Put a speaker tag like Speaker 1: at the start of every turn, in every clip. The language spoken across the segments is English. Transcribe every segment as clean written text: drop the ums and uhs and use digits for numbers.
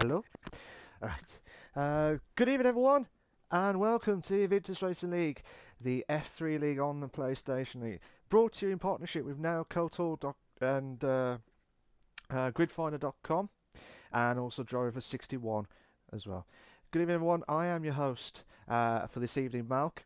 Speaker 1: Hello? Alright. Good evening, everyone, and welcome to the Invictus Racing League, the F3 League on the PlayStation League. Brought to you in partnership with now Kotor and Gridfinder.com, and also Driver61 as well. Good evening, everyone. I am your host for this evening, Malk.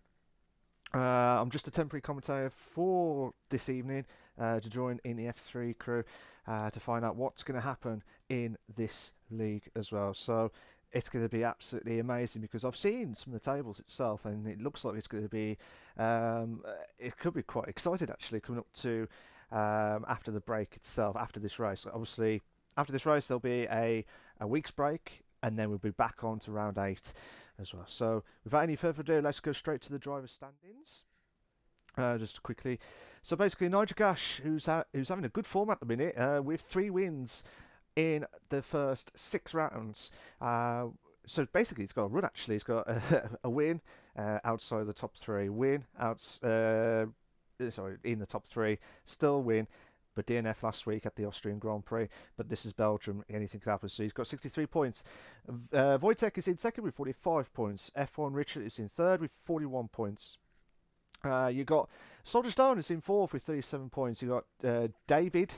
Speaker 1: I'm just a temporary commentator for this evening to join in the F3 crew to find out what's going to happen in this league as well. So it's going to be absolutely amazing because I've seen some of the tables itself and it looks like it's going to be, it could be quite exciting actually coming up to after the break itself, after this race. Obviously, after this race there'll be a week's break and then we'll be back on to round 8 as well. So without any further ado, let's go straight to the driver's standings. Just quickly, so basically Nigel Gash, who's having a good form at the minute, with 3 wins in the first 6 rounds. So basically, he's got a run. Actually, he's got a win outside the top 3, win in the top 3, still win. But DNF last week at the Austrian Grand Prix. But this is Belgium, anything can happen. So he's got 63 points. Wojtek is in second with 45 points. F1 Richard is in third with 41 points. You got Soldier Stone is in 4th with 37 points. You got David,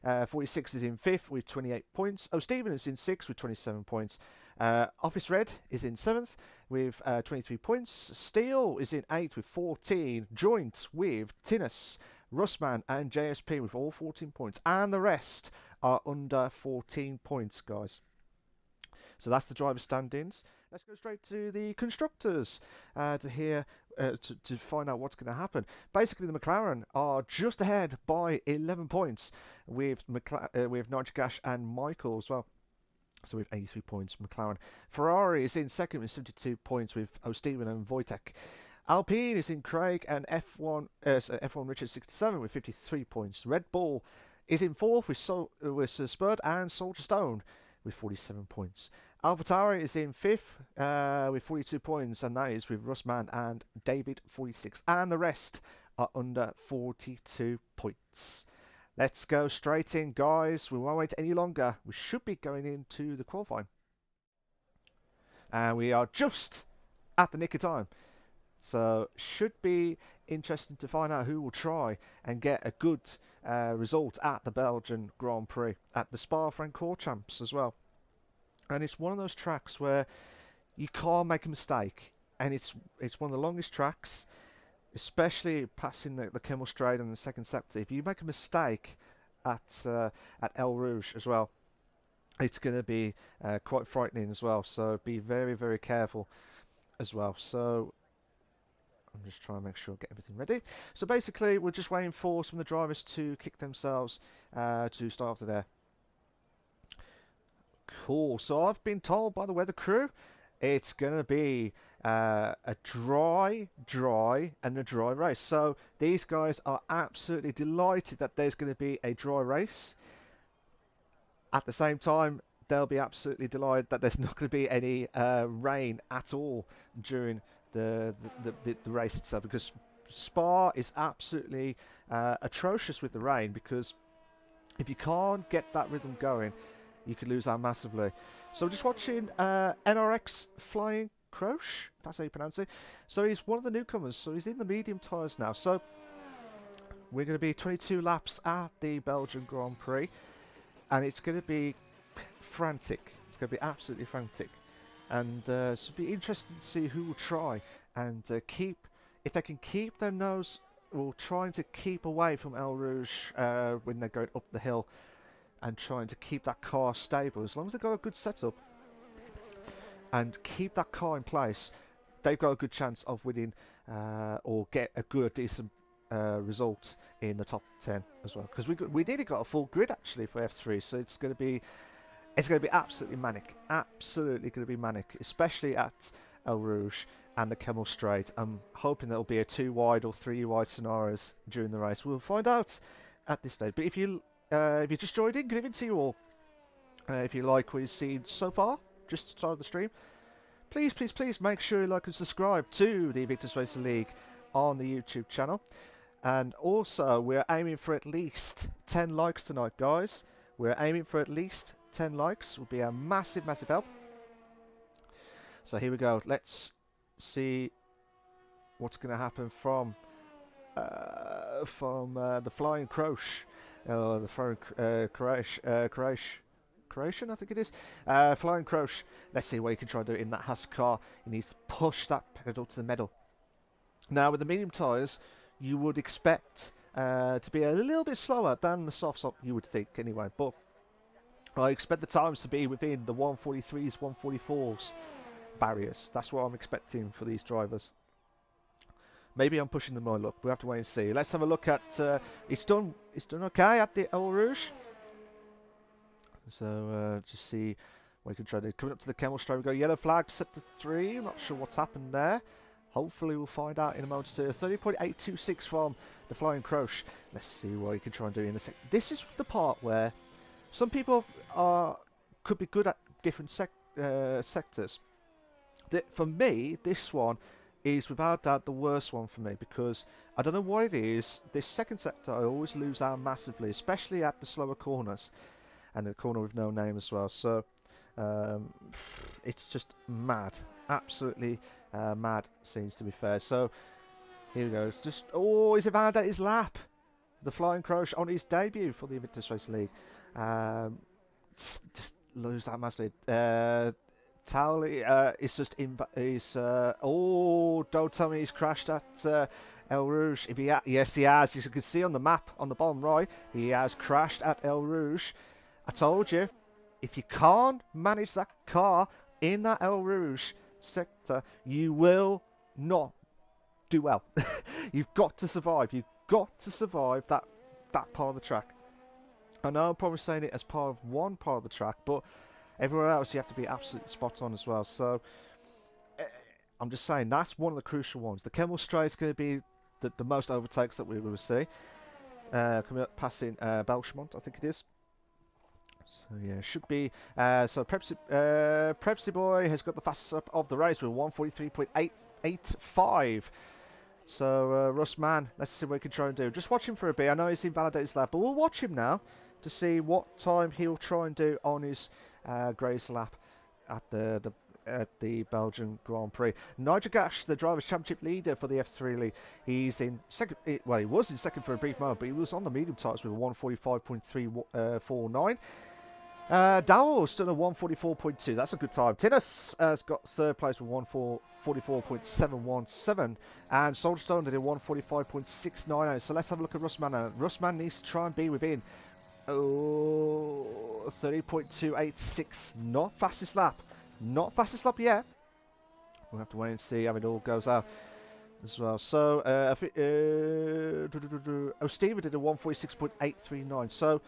Speaker 1: 46 is in 5th with 28 points. Oh, Stephen is in 6th with 27 points. Office Red is in 7th with 23 points. Steel is in 8th with 14. Joint with Tinus, Russman and JSP with all 14 points. And the rest are under 14 points, guys. So that's the driver standings. Let's go straight to the constructors to hear to find out what's going to happen. Basically, the McLaren are just ahead by 11 points with Nigel Gash and Michael as well. So with 83 points, McLaren. Ferrari is in second with 72 points with O'Steven and Wojtek. Alpine is in Craig and F1 Richard 67 with 53 points. Red Bull is in 4th with Spurred and Soldier Stone with 47 points. AlphaTauri is in 5th with 42 points, and that is with Russman and David 46. And the rest are under 42 points. Let's go straight in, guys. We won't wait any longer. We should be going into the qualifying. And we are just at the nick of time. So should be interesting to find out who will try and get a good result at the Belgian Grand Prix, at the Spa-Francorchamps as well. And it's one of those tracks where you can't make a mistake, and it's one of the longest tracks, especially passing the Kemmel Straight and the second sector. If you make a mistake at El Rouge as well, it's going to be quite frightening as well. So be very, very careful as well. So I'm just trying to make sure I get everything ready. So basically, we're just waiting for some of the drivers to kick themselves to start after there. Cool. So I've been told by the weather crew it's going to be a dry and a dry race. So these guys are absolutely delighted that there's going to be a dry race. At the same time, they'll be absolutely delighted that there's not going to be any rain at all during the race itself, because Spa is absolutely atrocious with the rain, because if you can't get that rhythm going, you could lose out massively. So just watching NRX Flying Croche, that's how you pronounce it. So he's one of the newcomers, so he's in the medium tyres now. So we're going to be 22 laps at the Belgian Grand Prix, and it's going to be frantic. It's going to be absolutely frantic. And so it'll be interesting to see who will try and if they can keep their nose, or trying to keep away from El Rouge when they're going up the hill, and trying to keep that car stable. As long as they've got a good setup and keep that car in place, they've got a good chance of winning or get a good, decent result in the top 10 as well. Because we nearly got a full grid actually for F3, so it's going to be absolutely manic. Absolutely going to be manic, especially at El Rouge and the Kemmel Straight. I'm hoping there'll be a 2 wide or 3 wide scenarios during the race. We'll find out at this stage. But if you just joined in, good evening to you all. If you like what you've seen so far, just start the stream, please make sure you like and subscribe to the Invictus Racing League on the YouTube channel. And also, we're aiming for at least 10 likes tonight, guys. We're aiming for at least 10 likes would be a massive, massive help. So here we go. Let's see what's going to happen from the flying Croche, the flying Croatian, I think it is. Flying Croche. Let's see what he can try and do in that Haas car. He needs to push that pedal to the metal. Now, with the medium tyres, you would expect to be a little bit slower than the softs, you would think, anyway. But I expect the times to be within the 143s, 144s barriers. That's what I'm expecting for these drivers. Maybe I'm pushing them my luck. We'll have to wait and see. Let's have a look at. It's done okay at the El Rouge. So just see what we can try to do. Coming up to the Camel Straight, we go yellow flag set to 3. I'm not sure what's happened there. Hopefully we'll find out in a moment. 30.826 from the Flying Croche. Let's see what he can try and do in a sec. This is the part where some people could be good at different sectors. For me, this one is without doubt the worst one for me, because I don't know why it is. This second sector I always lose out massively, especially at the slower corners, and the corner with no name as well. So it's just mad, absolutely mad, seems to be fair. So here we go. Just he's about at his lap. The Flying Croche on his debut for the Invictus Racing League. Just lose that massively. Towley is just don't tell me he's crashed at El Rouge. Yes, he has. As you can see on the map on the bottom right, he has crashed at El Rouge. I told you, if you can't manage that car in that El Rouge sector, you will not do well. You've got to survive. You've got to survive that part of the track. I know I'm probably saying it as part of one part of the track, but everywhere else you have to be absolutely spot on as well. So I'm just saying that's one of the crucial ones. The Kemmel Straight is going to be the most overtakes that we will see. Coming up, passing Belchmont, I think it is. So yeah, should be. So Prepsy Boy has got the fastest up of the race with 143.885. So Russ Man, let's see what he can try and do. Just watch him for a bit. I know he's invalidated his lap, but we'll watch him now to see what time he'll try and do on his Grace lap at the Belgian Grand Prix. Nigel Gash, the Drivers' Championship leader for the F3 League, he's in second. Well, he was in second for a brief moment, but he was on the medium tyres with a 145.349. Dowell's done a 144.2. That's a good time. Tinnis has got third place with 144.717, and Soldstone did a 145.698. So let's have a look at Russman. Russman needs to try and be within 30.286. Not fastest lap. Not fastest lap yet. We'll have to wait and see how it all goes out as well. So, Steve did a 146.839. So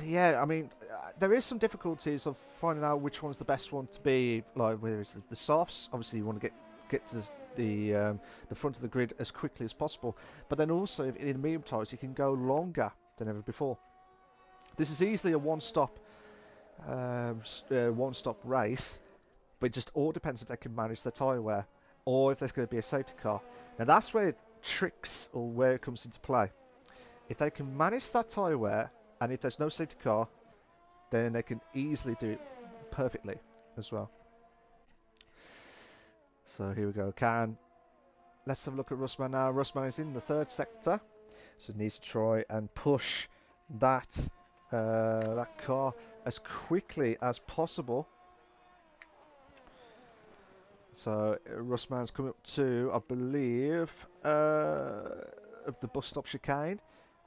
Speaker 1: yeah, I mean, there is some difficulties of finding out which one's the best one to be. Like, whether it's the softs, obviously you want to get to the front of the grid as quickly as possible. But then also in the medium tyres, you can go longer than ever before. This is easily a one-stop race, but it just all depends if they can manage their tyre wear or if there's going to be a safety car. Now that's where tricks or where it comes into play. If they can manage that tyre wear, and if there's no safety car, then they can easily do it perfectly as well. So here we go. Let's have a look at Russman now. Russman is in the third sector, so he needs to try and push that car as quickly as possible. So Russman's coming up to, I believe, the bus stop chicane.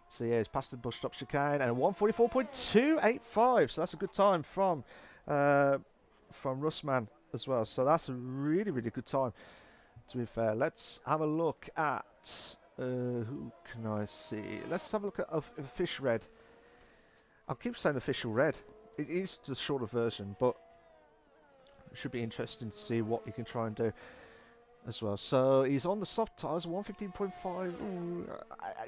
Speaker 1: So yeah, he's passed the bus stop chicane, and 144.285. So that's a good time from Russman as well. So that's a really, really good time, to be fair. Let's have a look at who can I see? Let's have a look at Fish Red. I'll keep saying Official Red. It is the shorter version, but it should be interesting to see what you can try and do as well. So he's on the soft tyres, 115.5.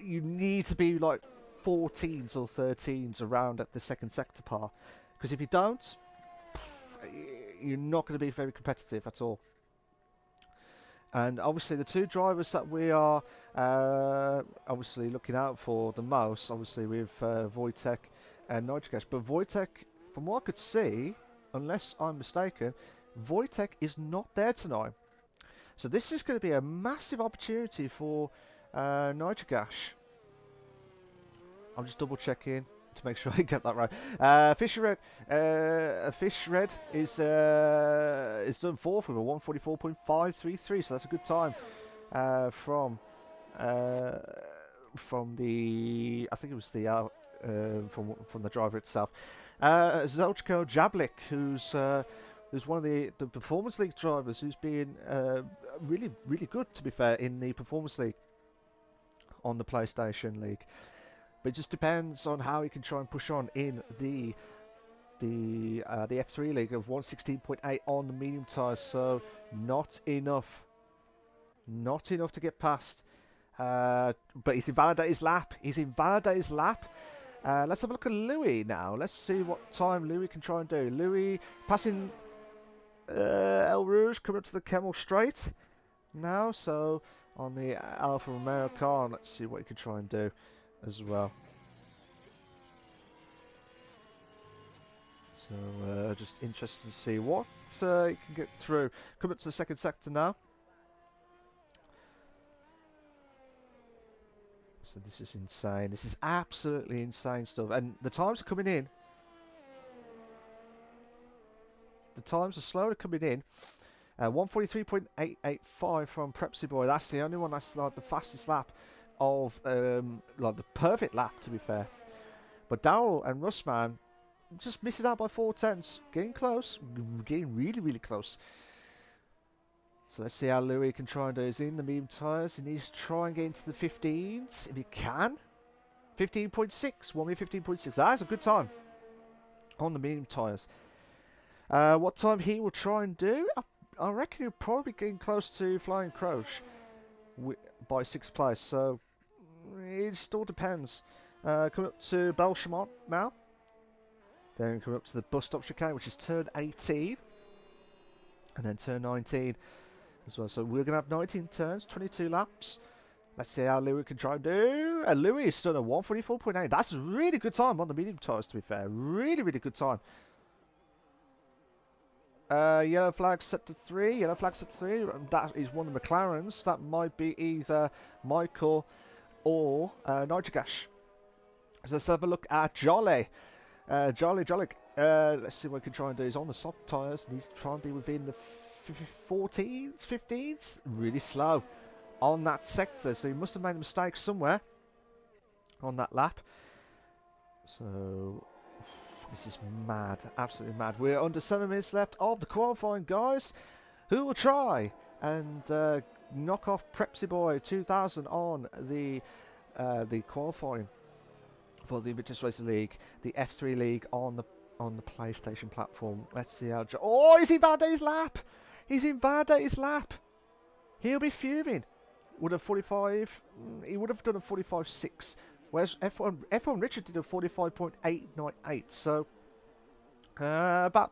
Speaker 1: You need to be like 14s or 13s around at the second sector part, because if you don't, you're not going to be very competitive at all. And obviously the two drivers that we are obviously looking out for the most, obviously with Wojtek and Nitrogash. But Wojtek, from what I could see, unless I'm mistaken, Wojtek is not there tonight. So this is going to be a massive opportunity for Nitrogash. I'm just double checking to make sure I get that right. Fish Red is done fourth with a 144.533, so that's a good time from the, I think it was the from the driver itself. Zelchko Jablik, who's one of the Performance League drivers, who's been really good, to be fair, in the Performance League on the PlayStation League. But it just depends on how he can try and push on in the F3 League of 116.8 on the medium tyres. So not enough to get past. But he's invalidated his lap. Let's have a look at Louis now. Let's see what time Louis can try and do. Louis passing El Rouge, coming up to the Kemmel Straight now. So on the Alfa Romeo car, let's see what he can try and do as well. So just interested to see what he can get through. Come up to the second sector now. So this is insane. This is absolutely insane stuff. And the times are coming in. The times are slowly coming in. 143.885 from Prepsy Boy. That's the only one that's like the fastest lap of like the perfect lap, to be fair. But Daryl and Russman just missing out by 4/10, getting close, getting really close. So let's see how Louis can try and do. He's in the medium tyres. He needs to try and get into the 15s if he can. 15.6, 1:15.6. That's a good time on the medium tyres. What time he will try and do? I reckon he'll probably be getting close to Flying Croche by 6th place. So it still depends. Coming up to Belgian now. Then coming up to the bus stop chicane, which is turn 18. And then turn 19 as well. So we're going to have 19 turns, 22 laps. Let's see how Louis can try and do. And Louis has done a 144.8. That's a really good time on the medium tyres, to be fair. Really good time. Yellow flag set to 3. Yellow flag set to 3. That is one of the McLarens. That might be either Michael or Nitrogash. So let's have a look at Jolly. Jolly. Let's see what we can try and do. He's on the soft tyres. Needs to try and be within the 14s, 15s. Really slow on that sector. So he must have made a mistake somewhere on that lap. So this is mad. Absolutely mad. We're under 7 minutes left of the qualifying, guys. Who will try and knock off Prepsy Boy 2000 on the qualifying for the Invictus Racing League, the F3 League on the PlayStation platform. Let's see how. Oh, he's invalidated his lap. He's invalidated his lap. He'll be fuming. Would have 45. He would have done a 45.6. Whereas F1 Richard did a 45.898. So about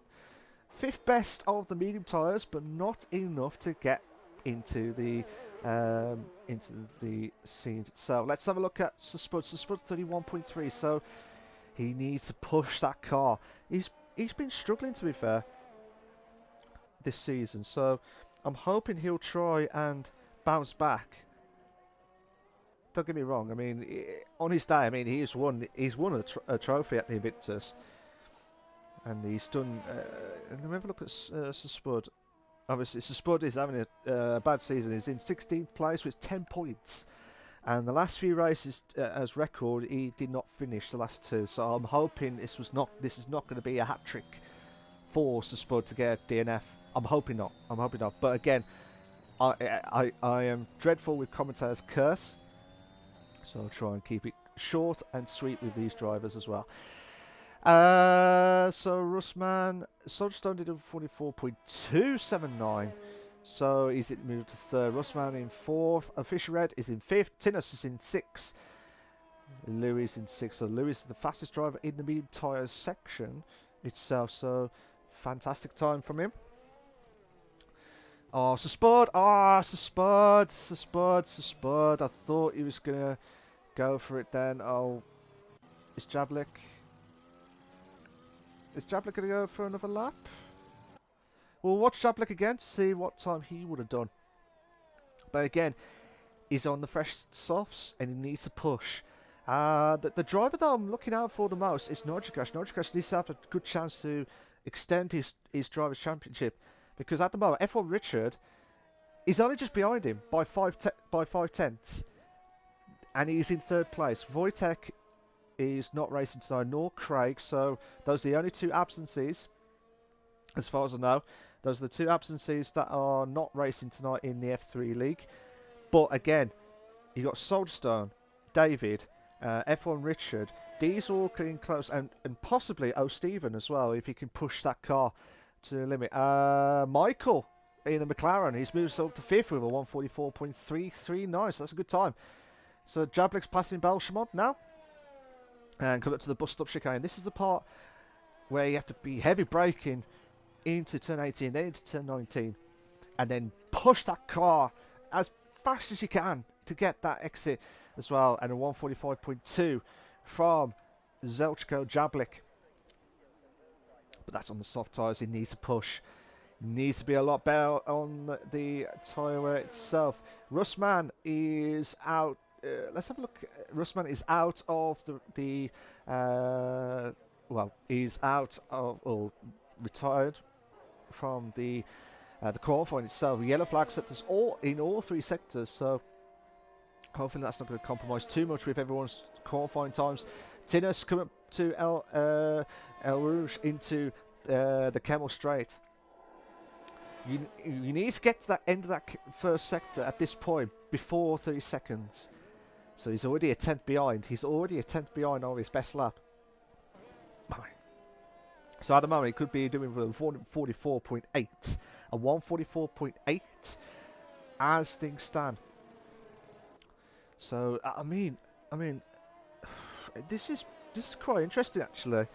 Speaker 1: 5th best of the medium tyres, but not enough to get into the scenes itself. Let's have a look at Spud. Spud 31.3. So he needs to push that car. He's been struggling, to be fair, this season. So I'm hoping he'll try and bounce back. Don't get me wrong. I mean, on his day, I mean, he's won a trophy at the Invictus, and he's done. And let me have a look at Spud. Obviously, Spud is having a bad season. He's in 16th place with 10 points, and the last few races as record, he did not finish the last 2. So I'm hoping this is not going to be a hat trick for Spud to get DNF. I'm hoping not. But again, I am dreadful with commentators' curse. So I'll try and keep it short and sweet with these drivers as well. So Russman, Soldstone did a 44.279. So he's moved to 3rd. Russman in 4th. Fisher Red is in 5th. Tinus is in 6th. Louis is in 6th. So Louis is the fastest driver in the medium tyres section itself. So fantastic time from him. Oh, Spud. Spud. I thought he was going to go for it then. Oh, it's Jablik. Is Jablik going to go for another lap? We'll watch Jablik again to see what time he would have done. But again, he's on the fresh softs and he needs to push. The driver that I'm looking out for the most is Nordicrash. Nordicrash needs to have a good chance to extend his driver's championship, because at the moment F1 Richard is only just behind him by 5/10, and he's in third place. Wojtek is not racing tonight, nor Craig, so those are the only two absences, as far as I know. Those are the two absences that are not racing tonight in the F3 League. But again, you got Soldstone, David, F1 Richard. These are all getting close, and possibly O'Stephen as well, if he can push that car to the limit. Michael in the McLaren, he's moved up to 5th with a 144.339, so that's a good time. So Jablik's passing Belchamont now, and come up to the bus stop chicane. This is the part where you have to be heavy braking into turn 18, then into turn 19, and then push that car as fast as you can to get that exit as well. And a 145.2 from Zelchko Jablik. But that's on the soft tyres. He needs to push. Needs to be a lot better on the tyre itself. Russman is out. Let's have a look. Russman is out of well, he's out of, or retired from the qualifying itself. Yellow flag sectors in all three sectors, so hopefully that's not going to compromise too much with everyone's qualifying times. Tinus coming up to El Rouge into the Camel Straight. You need to get to that end of that first sector at this point before 30 seconds. So he's already a 10th behind. He's already a 10th behind on his best lap. So at the moment, he could be doing a 144.8. A 144.8 as things stand. So, I mean, this is quite interesting, actually.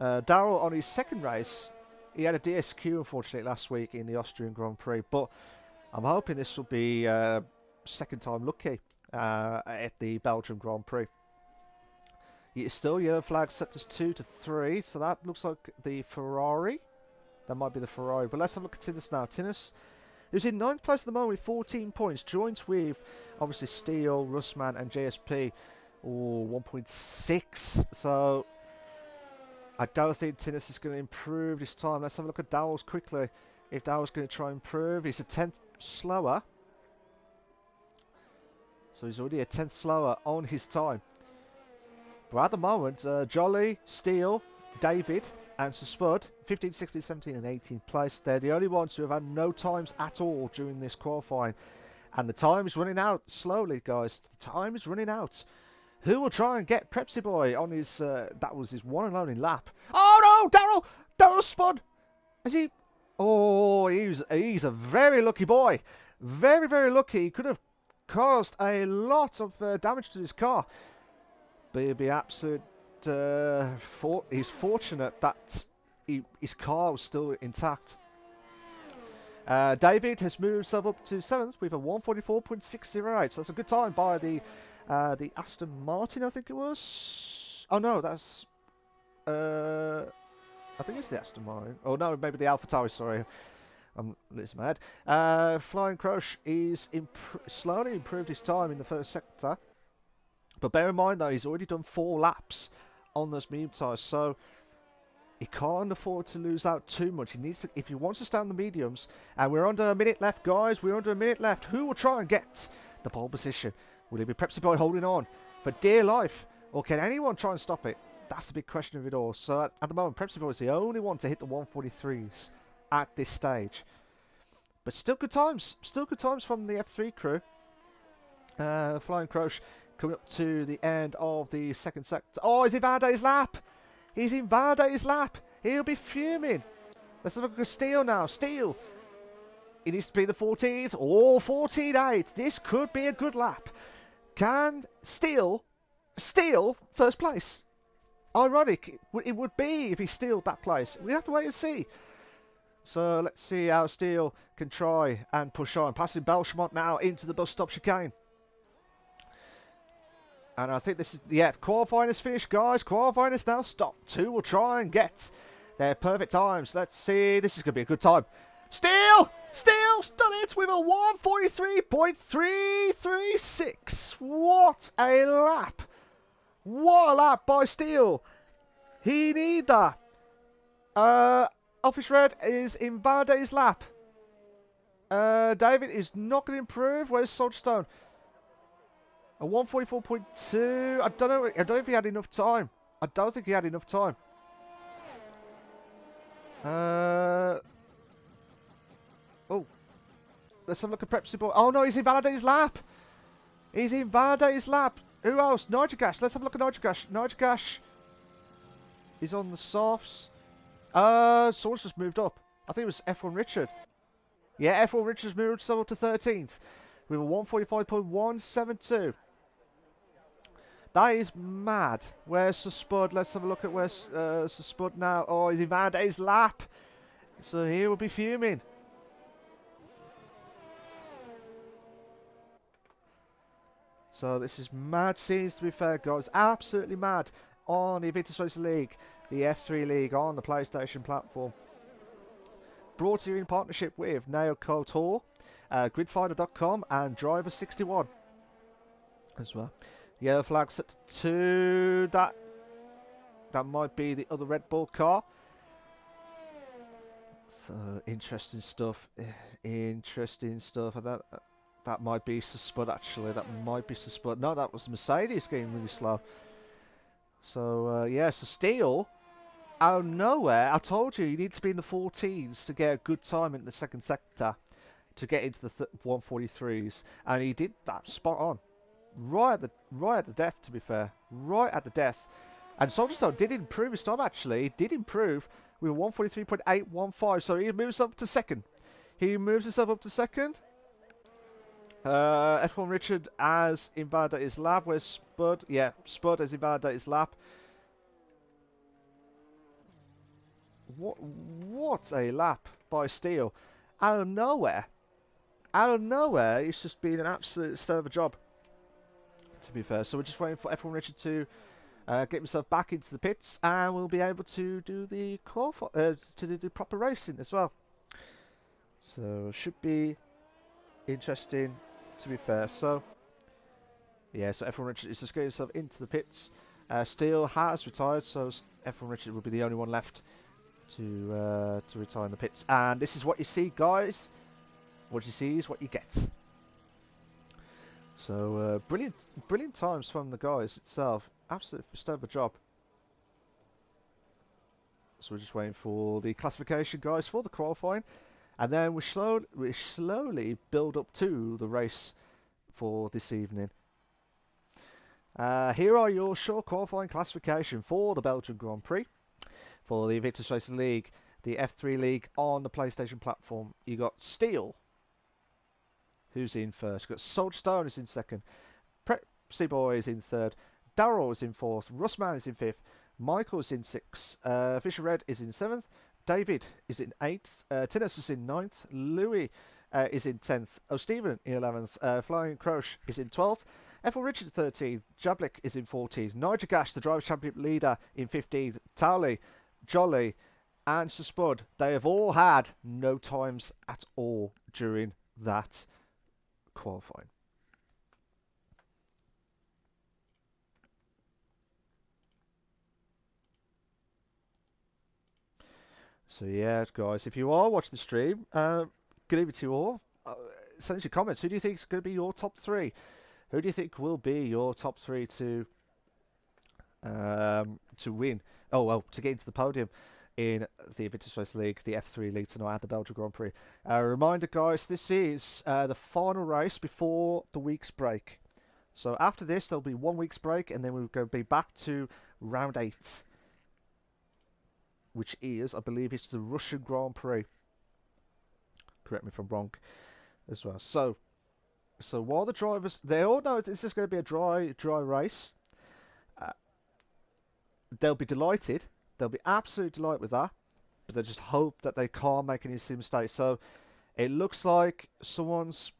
Speaker 1: Daryl, on his second race, he had a DSQ, unfortunately, last week in the Austrian Grand Prix. But I'm hoping this will be second time lucky at the Belgian Grand Prix. It's still yellow flag sectors 2 to 3, so that looks like the Ferrari. That might be the Ferrari. But let's have a look at Tinus now. Tinus, who's in 9th place at the moment with 14 points, joins with obviously Steele, Russman, and JSP. Oh, 1.6. So I don't think Tinus is going to improve this time. Let's have a look at Dowles quickly. If Dowles going to try and improve, he's a 10th slower. So he's already a 10th slower on his time. But at the moment, Jolly, Steele, David, and Spud, 15, 16, 17, and 18th place. They're the only ones who have had no times at all during this qualifying. And the time is running out slowly, guys. The time is running out. Who will try and get Prepsy Boy on his... that was his one and only lap. Oh, no! Daryl! Daryl Spud! Is he... Oh, he's a very lucky boy. Very, very lucky. He could have caused a lot of damage to his car. But he'd be absolute... he's fortunate that his car was still intact. David has moved himself up to 7th with a 144.608. So that's a good time by the Aston Martin, I think it was. Oh no, that's I think it's the Aston Martin. Oh no, maybe the AlphaTauri. Sorry, I'm losing my head. Flying Crush is slowly improved his time in the first sector, but bear in mind though he's already done 4 laps on those medium tyres, so he can't afford to lose out too much. He needs to, if he wants to stay on the mediums. And we're under a minute left, guys. We're under a minute left. Who will try and get the pole position? Will it be Prepsy Boy holding on for dear life? Or can anyone try and stop it? That's the big question of it all. So at the moment, Prepsy Boy is the only one to hit the 143s at this stage. But still good times. Still good times from the F3 crew. Flying Crush coming up to the end of the second sector. Oh, is it Valday's lap? He's in Valday's lap. He'll be fuming. Let's look at Steele now. Steele. He needs to be in the 14s. Oh, 14.8. This could be a good lap. Can Steele steal first place? Ironic. It would be if he stealed that place. We have to wait and see. So let's see how Steele can try and push on. Passing Belchamont now into the bus stop chicane. And I think this is, yeah, qualifying is finished, guys. Qualifying is now stopped. 2 will try and get their perfect times. Let's see. This is going to be a good time. Steele done it with a 143.336. What a lap. What a lap by Steele. He need that. Office Red is in Validay's lap. David is not going to improve. Where's Soldstone? A 144.2. I don't know if he had enough time. I don't think he had enough time. Oh. Let's have a look at Prepsy Boy. Oh no, he's in Validay's lap. He's in Validay's lap. Who else? Nitrogash. Let's have a look at Nitrogash. Nitrogash is on the softs. Someone's just moved up. I think it was F1 Richard. Yeah, F1 Richard's moved up to 13th with a 145.172. That is mad. Where's Sir Spud? Let's have a look at where's Sir Spud now. Oh, he's in Vanday's lap. So he will be fuming. So this is mad scenes, to be fair, guys. Absolutely mad on the Invictus Racing League, the F3 League on the PlayStation platform. Brought to you in partnership with Neo Couture, Gridfinder.com and Driver61 as well. Yellow flag set to 2. That might be the other Red Bull car. So interesting stuff. Interesting stuff. That might be Spud actually. That might be Spud. No, that was Mercedes getting really slow. So yeah, so Steele out of nowhere. I told you need to be in the 14s to get a good time in the second sector to get into the 143s, and he did that spot on. Right at the death, to be fair. Right at the death. And Soldierstone did improve his time, actually. He did improve with 143.815. So he moves up to second. He moves himself up to second. F1 Richard has invalidated his lap. Where's Spud? Yeah, Spud has invalidated his lap. What a lap by Steele. Out of nowhere. Out of nowhere, it's just been an absolute stellar job, to be fair. So we're just waiting for F1 Richard to get himself back into the pits, and we'll be able to do the to do the proper racing as well. So should be interesting, to be fair. So yeah, so F1 Richard is just getting himself into the pits. Steele has retired, so F1 Richard will be the only one left to retire in the pits. And this is what you see, guys. What you see is what you get. So brilliant times from the guys itself. Absolute stellar job. So we're just waiting for the classification, guys, for the qualifying, and then we slowly build up to the race for this evening. Here are your short qualifying classification for the Belgian Grand Prix, for the Invictus Racing League, the F3 League on the PlayStation platform. You got Steele, who's in first. You've got Soldstone is in second. Prepsy Boy is in third. Darryl is in fourth. Russman is in fifth. Michael is in sixth. Fisher Red is in seventh. David is in eighth. Tinnis is in ninth. Louis is in 10th. O'Stephen in 11th. Flying Croche is in 12th. F1 Richard 13th. Jablik is in 14th. Nigel Gash, the Drivers' Championship leader, in 15th. Towley, Jolly, and Sir Spud, they have all had no times at all during that qualifying. So yeah, guys, if you are watching the stream, good evening to you all. Send us your comments. Who do you think is going to be your top 3? Who do you think will be your top 3 to win? Oh well, to get into the podium in the Invictus Racing League, the F3 League tonight at the Belgian Grand Prix. Reminder, guys, this is the final race before the week's break. So after this, there'll be 1 week's break, and then we're going to be back to round 8. Which is, I believe, it's the Russian Grand Prix. Correct me if I'm wrong, as well. So while the drivers, they all know this is going to be a dry race. They'll be delighted. They'll be absolutely delighted with that. But they just hope that they can't make any silly mistakes. So it looks like someone's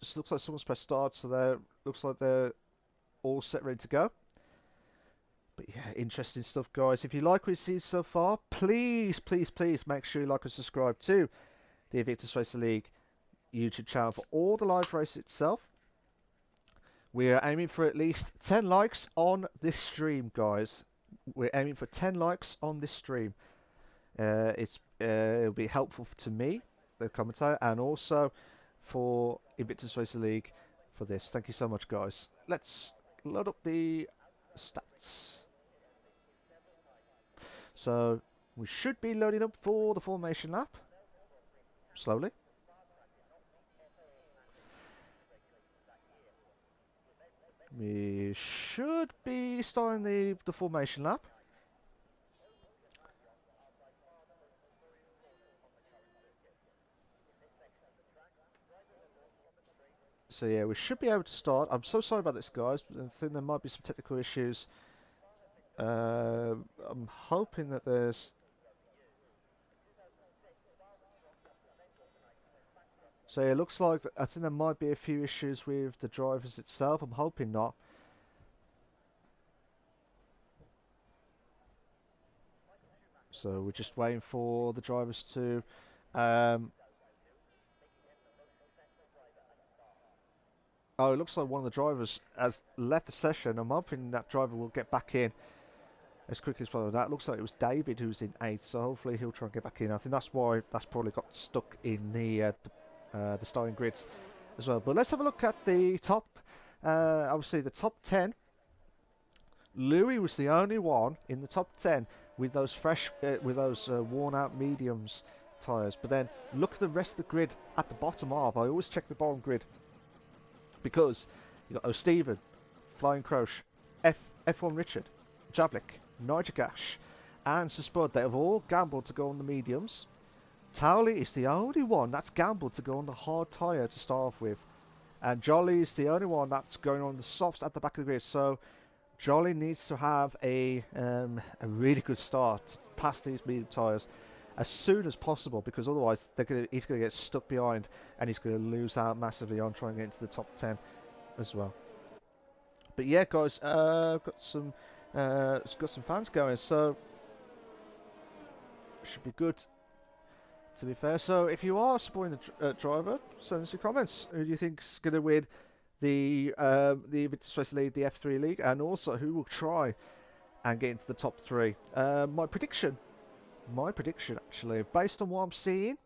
Speaker 1: pressed start. So looks like they're all set, ready to go. But yeah, interesting stuff, guys. If you like what you see so far, please, please, please make sure you like and subscribe to the Invictus Racing League YouTube channel for all the live race itself. We are aiming for at least 10 likes on this stream, guys. We're aiming for 10 likes on this stream. It'll be helpful to me, the commentator, and also for Invictus Racing League for this. Thank you so much, guys. Let's load up the stats. So we should be loading up for the formation lap slowly. We should be starting the formation lap. So yeah, we should be able to start. I'm so sorry about this, guys. I think there might be some technical issues. I'm hoping that there's... So yeah, it looks like I think there might be a few issues with the drivers itself. I'm hoping not. So we're just waiting for the drivers to... oh, it looks like one of the drivers has left the session. I'm hoping that driver will get back in as quickly as possible. That looks like it was David who's in 8th, so hopefully he'll try and get back in. I think that's why that's probably got stuck in the starting grids as well. But let's have a look at the top. Obviously, the top 10. Louis was the only one in the top 10 with those fresh, worn-out mediums tyres. But then look at the rest of the grid at the bottom half. I always check the bottom grid because you got O'Stephen, Flying Croche, F1 Richard, Jablik, Nigel Gash, and Sir Spud. They have all gambled to go on the mediums. Towley is the only one that's gambled to go on the hard tyre to start off with. And Jolly is the only one that's going on the softs at the back of the grid. So Jolly needs to have a really good start to pass these medium tyres as soon as possible, because otherwise he's going to get stuck behind and he's going to lose out massively on trying to get into the top 10 as well. But yeah, guys, got some fans going, so should be good. To be fair, so if you are supporting the driver, send us your comments. Who do you think's going to win the Invictus Racing League, the F3 League, and also who will try and get into the top 3? My prediction actually, based on what I'm seeing,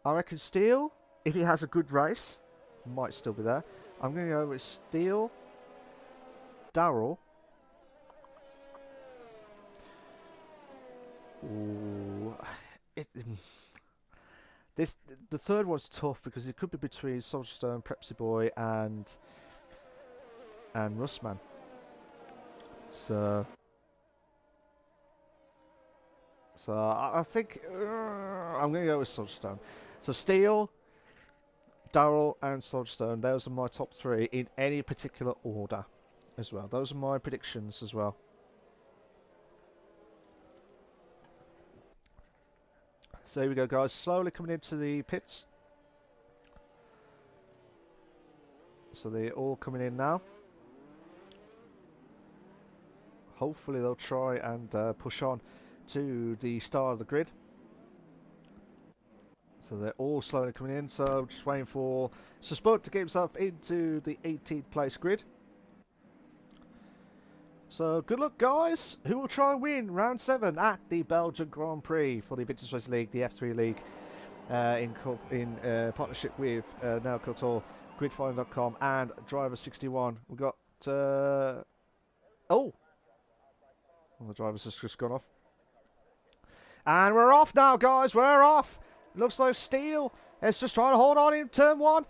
Speaker 1: I reckon Steele, if he has a good race, might still be there. I'm going to go with Steele, Darrell. Ooh. The third one's tough because it could be between Soldierstone, Prepsy Boy, and Rustman. So I think I'm going to go with Soldierstone. So Steele, Darrell, and Soldierstone. Those are my top 3 in any particular order as well. Those are my predictions as well. So here we go, guys, slowly coming into the pits. So they're all coming in now. Hopefully they'll try and push on to the start of the grid. So they're all slowly coming in, so just waiting for Spud to get himself into the 18th place grid. So good luck, guys. Who will try and win round 7 at the Belgian Grand Prix for the Invictus Racing League, the F3 League, in partnership with Now Couture, Gridfinder.com, and Driver61. We've got the driver's just gone off, and we're off now, guys. We're off. It looks like Steele is just trying to hold on in turn 1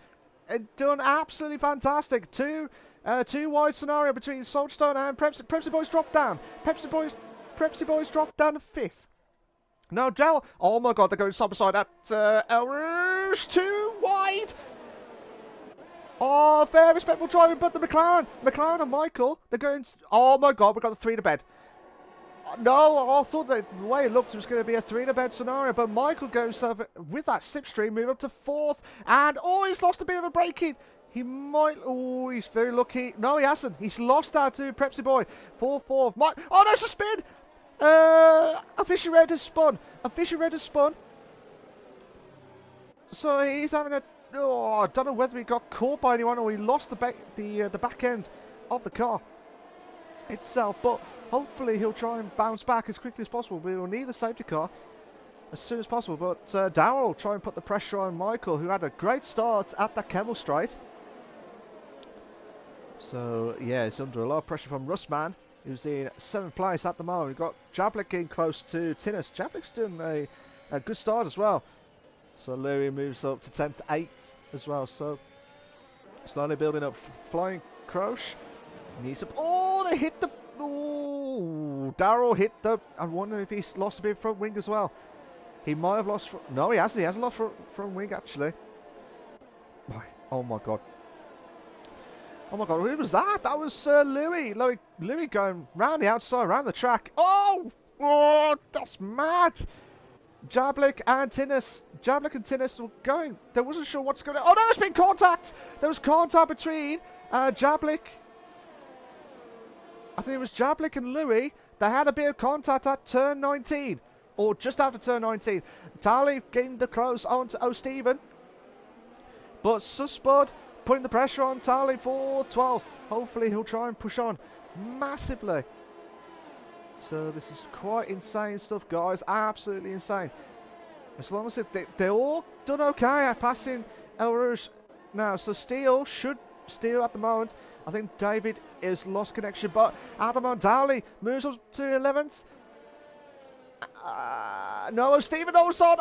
Speaker 1: and done absolutely fantastic. Two wide scenario between Soldierstone and Prepsy. Prepsy Boys dropped down. Prepsy Boys dropped down to 5th. No, Dell. Oh my God, they're going side by side at El Rouge. Too wide. Oh, fair, respectful driving, but the McLaren and Michael, they're going. Oh my God, we got the 3 to bed. No, I thought that the way it looked, it was going to be a 3 to bed scenario, but Michael goes with that slipstream, move up to 4th, and he's lost a bit of a braking. He might. Oh, he's very lucky. No, he hasn't. He's lost out to Prepsy Boy. 4-4. Oh, that's a spin. A fishy red has spun. A fishy red has spun. So he's having a. Oh, I don't know whether he got caught by anyone or he lost the back end of the car itself. But hopefully he'll try and bounce back as quickly as possible. We will need the safety car as soon as possible. But Darryl will try and put the pressure on Michael, who had a great start at that Kemmel straight. So yeah, it's under a lot of pressure from Russman, who's in 7th place at the moment. We've got Jablik in close to Tinnis. Jablik's doing a good start as well. So Louis moves up to 10th, 8th as well. So slowly building up. Flying Croche needs to. Oh, they hit the. Oh, Darryl hit the. I wonder if he's lost a bit of front wing as well. He might have lost. No, he hasn't. He hasn't lost front wing actually. Oh my god. Oh my god, who was that? That was Louis. Louis going round the outside, round the track. Oh, that's mad. Jablik and Tinnis were going. They wasn't sure what's going on. Oh no, there's been contact. There was contact between Jablik. I think it was Jablik and Louis. They had a bit of contact at turn 19. Or just after turn 19. Tali getting the close on to O'Steven. But Susbud putting the pressure on Tali for 12th. Hopefully he'll try and push on massively. So this is quite insane stuff, guys. Absolutely insane. As long as they're all done okay at passing El Rouge now. So Steele at the moment. I think David is lost connection, but at the moment Dowley moves up to 11th. No, Stephen Olson,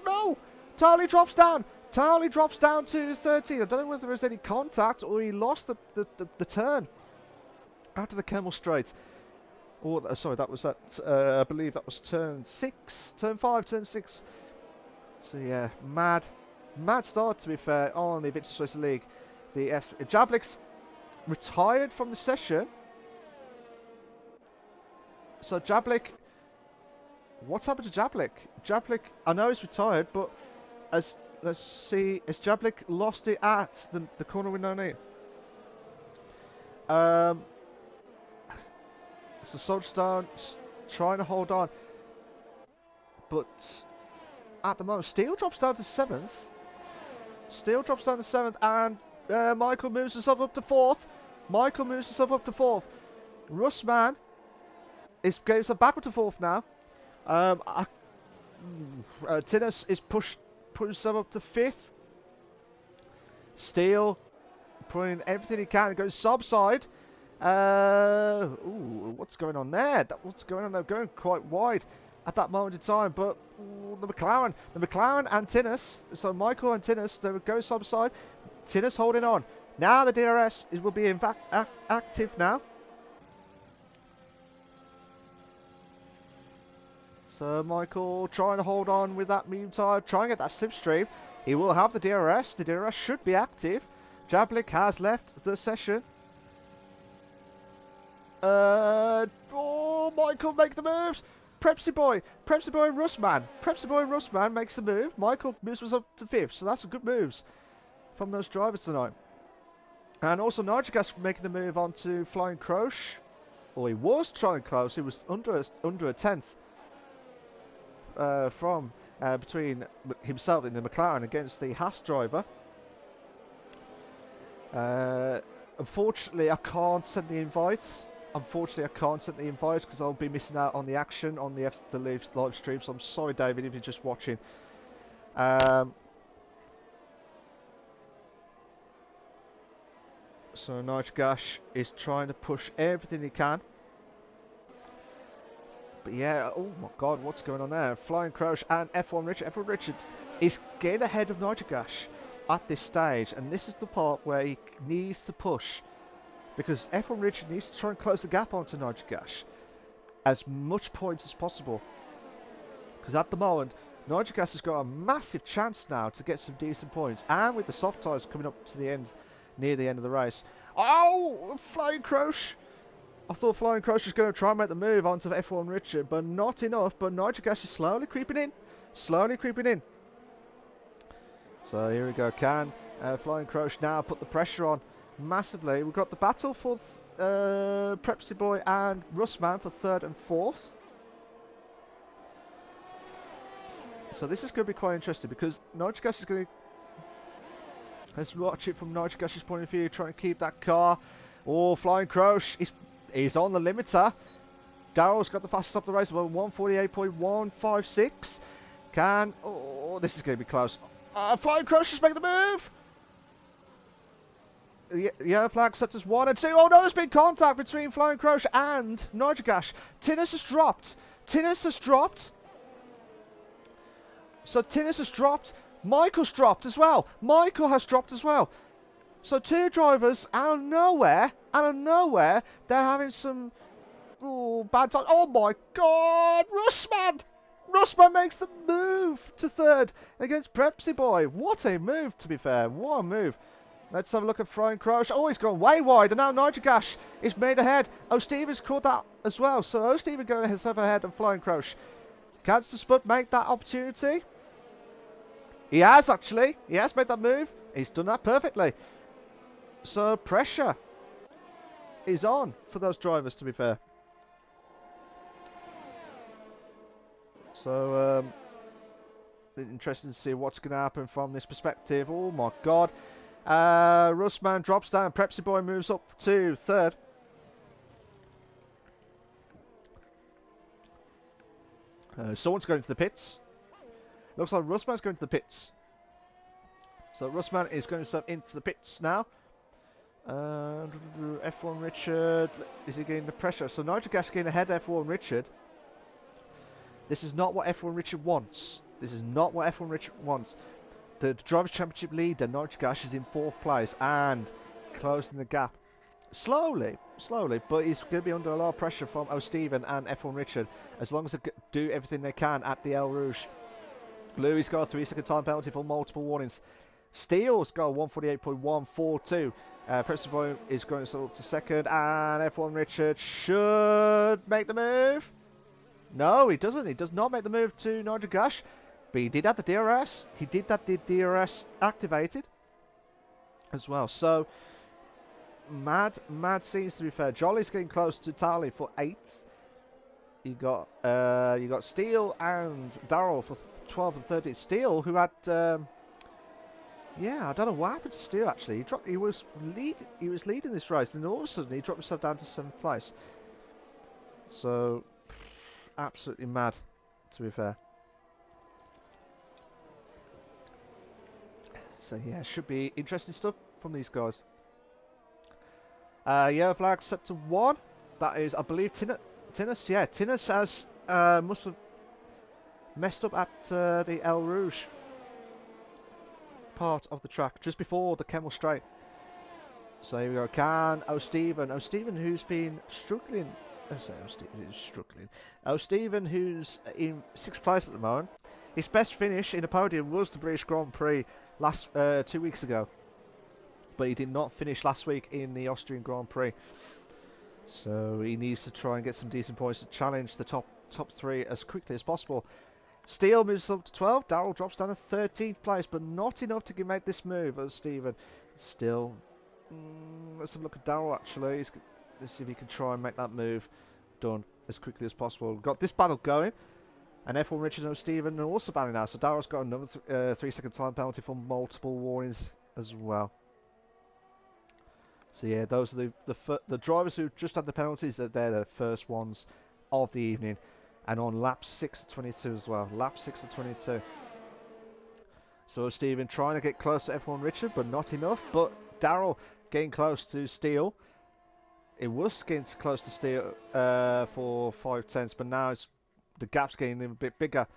Speaker 1: no! Tarley drops down. Tarley drops down to 13. I don't know whether there's any contact or he lost the turn after the Kemmel straight. Or sorry, that was I believe that was turn 6, turn 5, turn 6. So yeah, mad start to be fair on the Invictus Racing League. The Jablik's retired from the session. So Jablik, what's happened to Jablik? Jablik, I know he's retired, but let's see, has Jablik lost it at the corner with no knee? So Soulstone trying to hold on, but at the moment Steele drops down to 7th. And Michael moves himself up to 4th. Russman is getting himself backward to 4th now. Tinnis is put himself up to 5th. Steele putting everything he can. Goes subside. What's going on there? They're going quite wide at that moment in time. But the McLaren and Tinnis. So Michael and Tinnis, they would go subside. Tinnis holding on. Now the DRS will be in fact active now. So Michael trying to hold on with that medium tire, trying to get that slipstream. He will have the DRS. The DRS should be active. Jablik has left the session. Michael make the moves. Prepsy Boy and Russman makes the move. Michael moves us up to 5th, so that's a good moves from those drivers tonight. And also Nitrogas making the move onto Flying Croche. Or he was trying close. He was under a 10th from between himself in the McLaren against the Haas driver. Unfortunately, I can't send the invites. Because I'll be missing out on the action on the live stream. So I'm sorry, David, if you're just watching. So Nitrogash is trying to push everything he can. But yeah, oh my god, what's going on there? Flying Croche and F1 Richard. F1 Richard is getting ahead of Nitrogash at this stage. And this is the part where he needs to push. Because F1 Richard needs to try and close the gap onto Nitrogash. As much points as possible. Because at the moment, Nitrogash has got a massive chance now to get some decent points. And with the soft tyres coming up to the end, near the end of the race. Oh, Flying Croche. I thought Flying Croche was going to try and make the move onto F1 Richard, but not enough. But Nitrogas is slowly creeping in. So here we go. Can Flying Croach now put the pressure on massively. We've got the battle for Prepsy Boy and Rustman for 3rd and 4th. So this is going to be quite interesting because Nitrogas is going to... Let's watch it from Nitrogas's point of view, try and keep that car. Oh, Flying Croach, he's on the limiter. Daryl's got the fastest up the race, well, 148.156. Oh, this is going to be close. Flying Croach just make the move. Yeah, flag sets us 1 and 2. Oh no, there's been contact between Flying Croach and Nitrogas. Tinnis has dropped. Tinnis has dropped. So Tinnis has dropped. Michael's dropped as well. Michael has dropped as well. So 2 drivers out of nowhere, they're having some bad time. Oh my God, Rustman! Rustman makes the move to 3rd against Prepsy Boy. What a move, to be fair. What a move. Let's have a look at Flying Croach. Oh, he's gone way wide, and now Nitrogas is made ahead. O'Stephen's caught that as well. So O'Stephen going himself ahead of Flying Croach. Can the Spud make that opportunity? He has, actually. He has made that move. He's done that perfectly. So pressure is on for those drivers, to be fair. So interesting to see what's going to happen from this perspective. Oh my God. Rustman drops down. Prepsy Boy moves up to 3rd. Someone's going to the pits. Looks like Rustman's going to the pits. So Rustman is going himself into the pits now. F1 Richard, is he getting the pressure? So Nitrogas getting ahead of F1 Richard. This is not what F1 Richard wants. This is not what F1 Richard wants. The Drivers' Championship leader, Nitrogas, is in 4th place and closing the gap. Slowly, but he's going to be under a lot of pressure from O'Stephen and F1 Richard as long as they do everything they can at the El Rouge. Louis got a 3-second time penalty for multiple warnings. Steele's got a 148.142. Preston Boy is going up to 2nd, and F1 Richard should make the move. No, he doesn't. He does not make the move to Nitrogas, but he did have the DRS. He did that. The DRS activated as well. So mad scenes, to be fair. Jolly's getting close to Tally for 8th. You got Steele and Darryl for 12 and 13. Steele, who had yeah, I don't know what happened to Steele actually. He was leading this race, and then all of a sudden he dropped himself down to 7th place. So absolutely mad, to be fair. So yeah, should be interesting stuff from these guys. Yellow flag set to 1. That is, I believe, Tinnis. Yeah, Tinnis has must have messed up at the El Rouge part of the track just before the Kemmel Straight. So here we go. Can O'Stephen, who's been struggling. O'Stephen, who's in 6th place at the moment. His best finish in a podium was the British Grand Prix last 2 weeks ago, but he did not finish last week in the Austrian Grand Prix. So he needs to try and get some decent points to challenge the top 3 as quickly as possible. Steele moves up to 12. Darryl drops down to 13th place, but not enough to make this move. As Stephen still, let's have a look at Darryl actually. Let's see if he can try and make that move done as quickly as possible. We've got this battle going, and F1 Richard and Stephen are also battling now. So Darryl's got another 3-second time penalty for multiple warnings as well. So yeah, those are the drivers who just had the penalties. They're the first ones of the evening, and on lap 6 to 22 as well. Lap 6 to 22. So Stephen trying to get close to F1 Richard, but not enough. But Darryl getting close to Steele. It was getting close to Steele for 5/10, but now the gap's getting a bit bigger.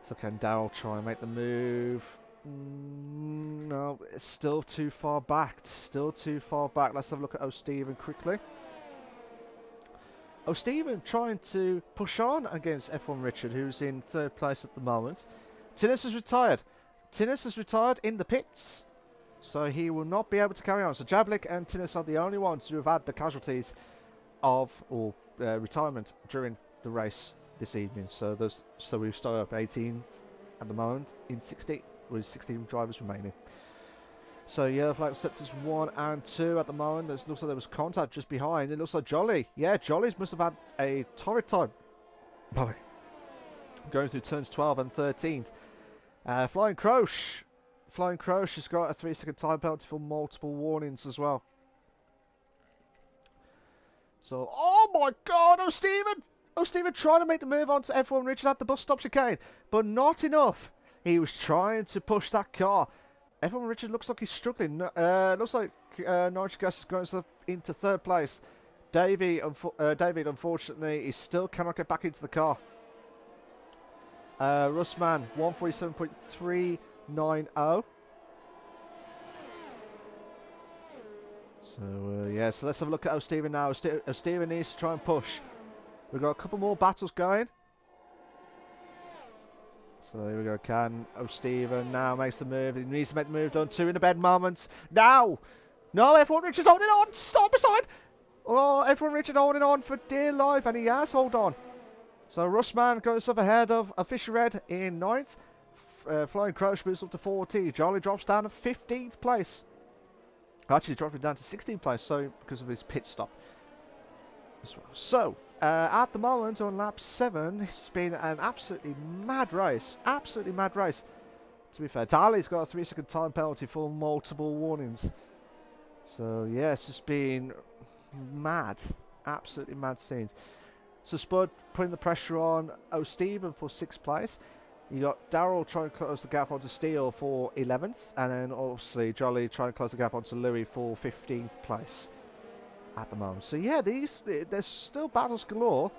Speaker 1: So can Darryl try and make the move? No, it's still too far back. Let's have a look at O'Stephen quickly. O'Stephen trying to push on against F1 Richard, who's in 3rd place at the moment. Tinnis has retired. In the pits, so he will not be able to carry on. So Jablik and Tinnis are the only ones who have had the casualties of retirement during the race this evening. So we've started up 18 at the moment in 16. With 16 drivers remaining. So yellow flag sectors 1 and 2 at the moment. It looks like there was contact just behind. It looks like Jolly. Yeah, Jolly's must have had a torrid time. Boy. Going through turns 12 and 13. Flying Croche. Flying Croche has got a 3-second time penalty for multiple warnings as well. So, oh my god, O'Stephen! O'Stephen trying to make the move onto F1 Richard at the bus stop chicane, but not enough. He was trying to push that car. F1 Richard looks like he's struggling. Looks like Nigel Gas is going into third place. David, unfortunately, he still cannot get back into the car. Russman, 147.390. So, yeah, so let's have a look at O'Stephen now. O'Stephen needs to try and push. We've got a couple more battles going. So here we go. Can O'Stephen now makes the move. He needs to make the move. Done. 2 in the bed moments. Now! No, F1 Richard's holding on. Stop beside. Oh, F1 Richard holding on for dear life. And he has hold on. So Russman goes up ahead of Fisher Red in 9th. Flying Croche moves up to 14th. Jolly drops down to 15th place. Actually dropping down to 16th place, so because of his pit stop as well. So, at the moment on lap 7, this has been an absolutely mad race. Absolutely mad race. To be fair, Dali's got a 3-second time penalty for multiple warnings. So, yeah, it's just been mad. Absolutely mad scenes. So, Spud putting the pressure on O'Stephen for 6th place. You got Daryl trying to close the gap onto Steele for 11th. And then, obviously, Jolly trying to close the gap onto Louis for 15th place at the moment. So, yeah, there's still battles galore.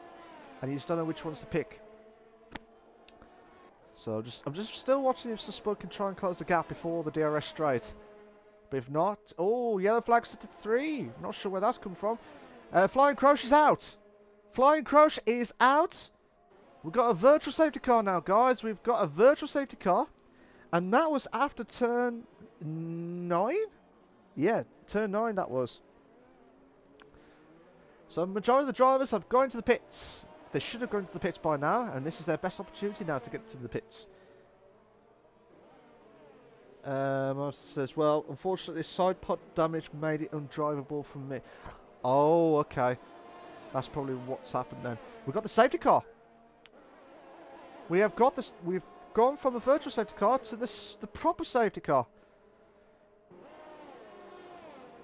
Speaker 1: And you just don't know which ones to pick. So, I'm just still watching if Spud can try and close the gap before the DRS straight. But if not... Oh, yellow flag's at 3. Not sure where that's come from. Flying Croche is out. Flying Croche is out. We've got a virtual safety car now, guys. We've got a virtual safety car. And that was after turn 9? Yeah, turn 9 that was. So majority of the drivers have gone to the pits. They should have gone to the pits by now. And this is their best opportunity now to get to the pits. Master says, well, unfortunately, side pod damage made it undrivable for me. Oh, okay. That's probably what's happened then. We've got the safety car. We have got this. We've gone from the virtual safety car to the proper safety car.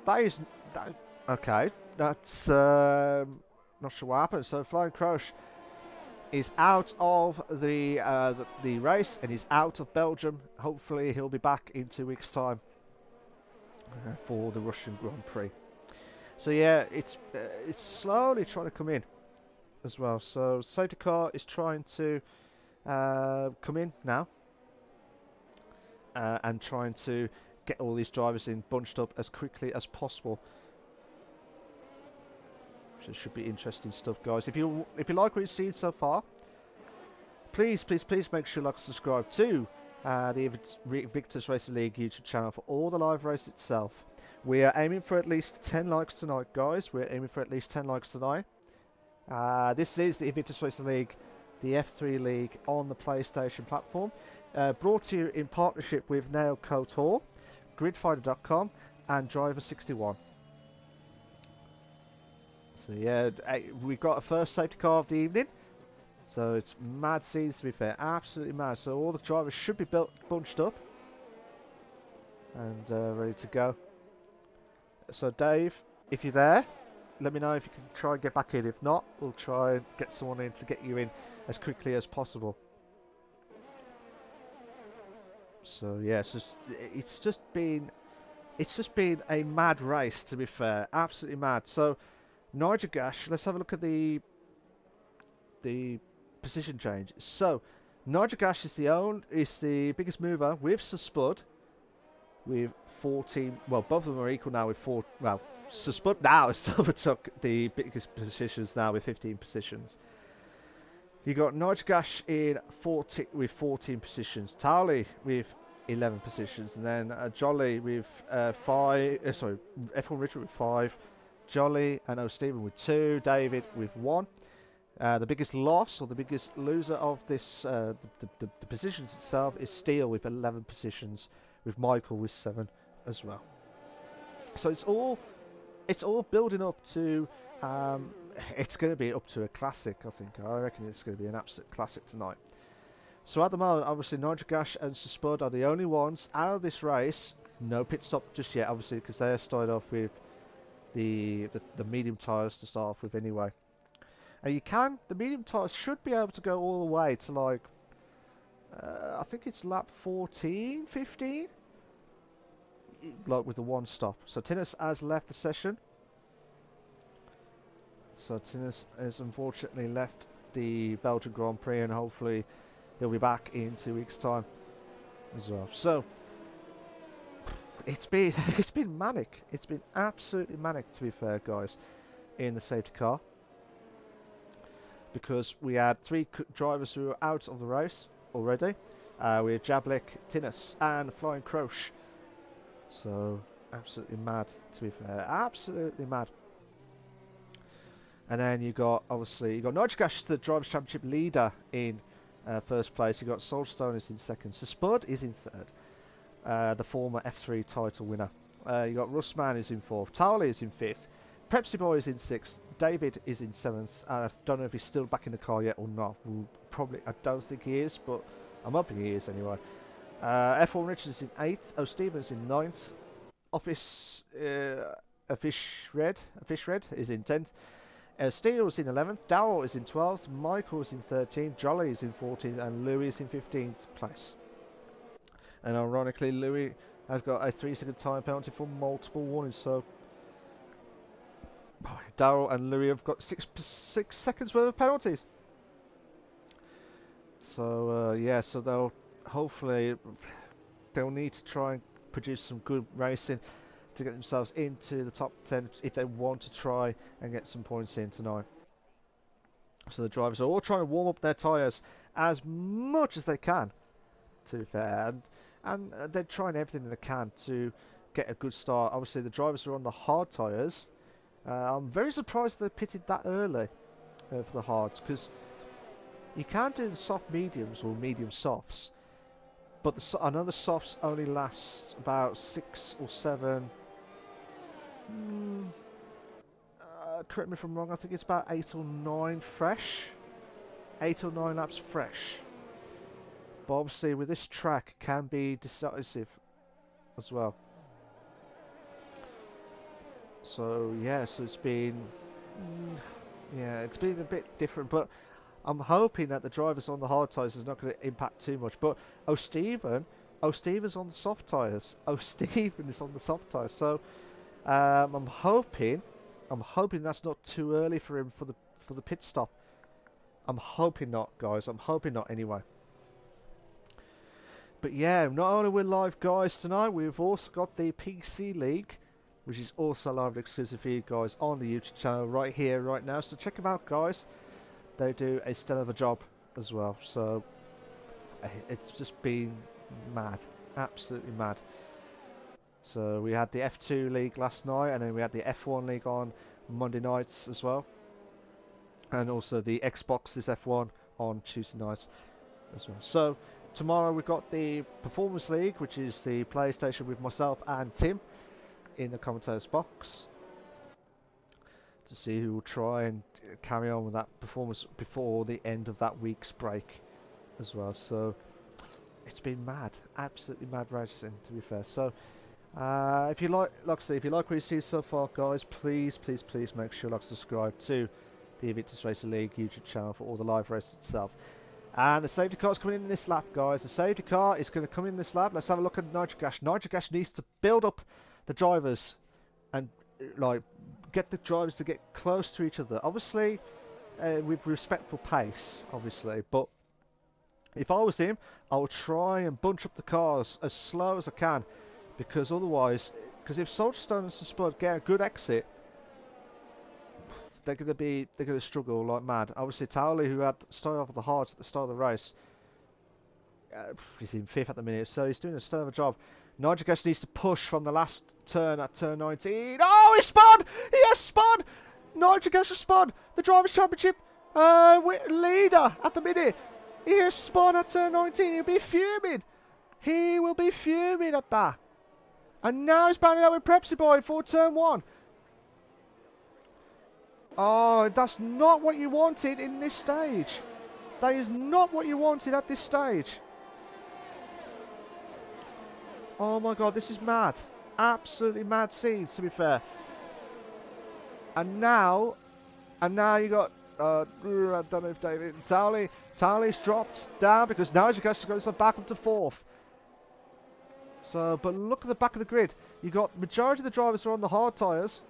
Speaker 1: Okay. That's not sure what happened. So Flying Croche is out of the race and he's out of Belgium. Hopefully he'll be back in 2 weeks' time for the Russian Grand Prix. So yeah, it's slowly trying to come in as well. So safety car is trying to come in now and trying to get all these drivers in bunched up as quickly as possible. So it should be interesting stuff, guys. If you like what you've seen so far, please make sure you like and subscribe to the Invictus Racing League YouTube channel for all the live race itself. We are aiming for at least 10 likes tonight, guys. We're aiming for at least 10 likes tonight. This is the Invictus Racing League, the F3 League on the PlayStation platform. Brought to you in partnership with Nail Couture, Gridfighter.com and Driver61. So yeah, we've got a first safety car of the evening. So it's mad scenes, to be fair. Absolutely mad. So all the drivers should be bunched up and ready to go. So Dave, if you're there, let me know if you can try and get back in. If not, we'll try and get someone in to get you in as quickly as possible. So yeah, it's just been a mad race, to be fair. Absolutely mad. So Nigel Gash, let's have a look at the position change. So Nigel Gash is the biggest mover with Spud with 14. Well, both of them are equal now with 4. Well, Spud now has overtook the biggest positions now with 15 positions. You got Nigel Gash in 14 with 14 positions. Towley with 11 positions, and then Jolly with 5. Sorry, F1 Richard with 5. Jolly and O'Stephen with 2. David with 1. The biggest loss or the biggest loser of this the positions itself is Steele with 11 positions, with Michael with 7. as well. So it's all building up to. It's going to be up to a classic, I think. I reckon it's going to be an absolute classic tonight. So at the moment, obviously, Nitrogash and Spud are the only ones out of this race. No pit stop just yet, obviously, because they started off with the medium tyres to start off with anyway. And the medium tyres should be able to go all the way to like, I think it's lap 14, 15? Like with the one stop. So Tinnis has left the session. So Tinnis has unfortunately left the Belgian Grand Prix, and hopefully he'll be back in 2 weeks' time as well. So it's been manic. It's been absolutely manic, to be fair, guys, in the safety car, because we had 3 drivers who were out of the race already. We had Jablik, Tinnis, and Flying Croche. So absolutely mad, to be fair, absolutely mad. And then you got Nitrogash, the Drivers' Championship leader, in first place. You got Soulstone is in second. So Spud is in third, the former F3 title winner. You got Russman is in fourth. Towley is in fifth. Pepsi Boy is in sixth. David is in seventh. I don't know if he's still back in the car yet or not. I don't think he is, but I'm hoping he is anyway. F1 Richards is in eighth. O'Stevens in ninth. A Fish Red is in 10th. Steele is in 11th, Darrell is in 12th, Michael is in 13th, Jolly is in 14th, and Louis is in 15th place. And ironically, Louis has got a 3-second time penalty for multiple warnings, so Darrell and Louis have got 6 seconds worth of penalties. So yeah, so they'll need to try and produce some good racing to get themselves into the top 10 if they want to try and get some points in tonight. So the drivers are all trying to warm up their tyres as much as they can, to be fair, and they're trying everything they can to get a good start. Obviously the drivers are on the hard tyres. I'm very surprised they pitted that early for the hards, because you can do the soft mediums or medium softs, but I know the softs only last about 6 or 7. Correct me if I'm wrong, I think it's about 8 or 9 fresh. 8 or 9 laps fresh. But obviously with this track it can be decisive as well. So yeah, so it's been it's been a bit different, but I'm hoping that the drivers on the hard tyres is not going to impact too much. But O'Steven's on the soft tyres. O'Steven is on the soft tyres. So I'm hoping that's not too early for him for the pit stop. I'm hoping not, guys. I'm hoping not anyway. But yeah, not only we're live, guys, tonight, we've also got the PC League, which is also live and exclusive for you guys on the YouTube channel right here, right now. So check them out, guys. They do a stellar of a job as well. So it's just been mad, absolutely mad. So we had the F2 League last night, and then we had the F1 League on Monday nights as well, and also the Xbox is F1 on Tuesday nights as well. So tomorrow we've got the Performance League, which is the PlayStation with myself and Tim in the commentators box, to see who will try and carry on with that performance before the end of that week's break as well. So it's been mad, absolutely mad racing, to be fair. So if you like I say, if you like what you see so far, guys, please make sure to subscribe to the Invictus Racing League YouTube channel for all the live races itself. And the safety car is coming in this lap, guys. The safety car is going to come in this lap. Let's have a look at Nitrogash. Nitrogash needs to build up the drivers and like get the drivers to get close to each other. Obviously, with respectful pace, obviously. But if I was him, I would try and bunch up the cars as slow as I can, because otherwise, if Soulstone and Spud get a good exit, they're going to struggle like mad. Obviously, Towley, who had started off with the hards at the start of the race, he's in 5th at the minute, so he's doing a stellar job. Nitrogash needs to push from the last turn at turn 19. Oh, he spun! He has spun! Nitrogash has spun! The Drivers' Championship leader at the minute. He has spun at turn 19. He'll be fuming. He will be fuming at that. And now he's battling out with Prepsy Boy for turn 1. Oh, that's not what you wanted in this stage. That is not what you wanted at this stage. Oh my god, this is mad. Absolutely mad scenes, to be fair. And now you got, I don't know if David, Tali's dropped down because now Education goes back up to 4th. So, but look at the back of the grid. You got majority of the drivers are on the hard tyres.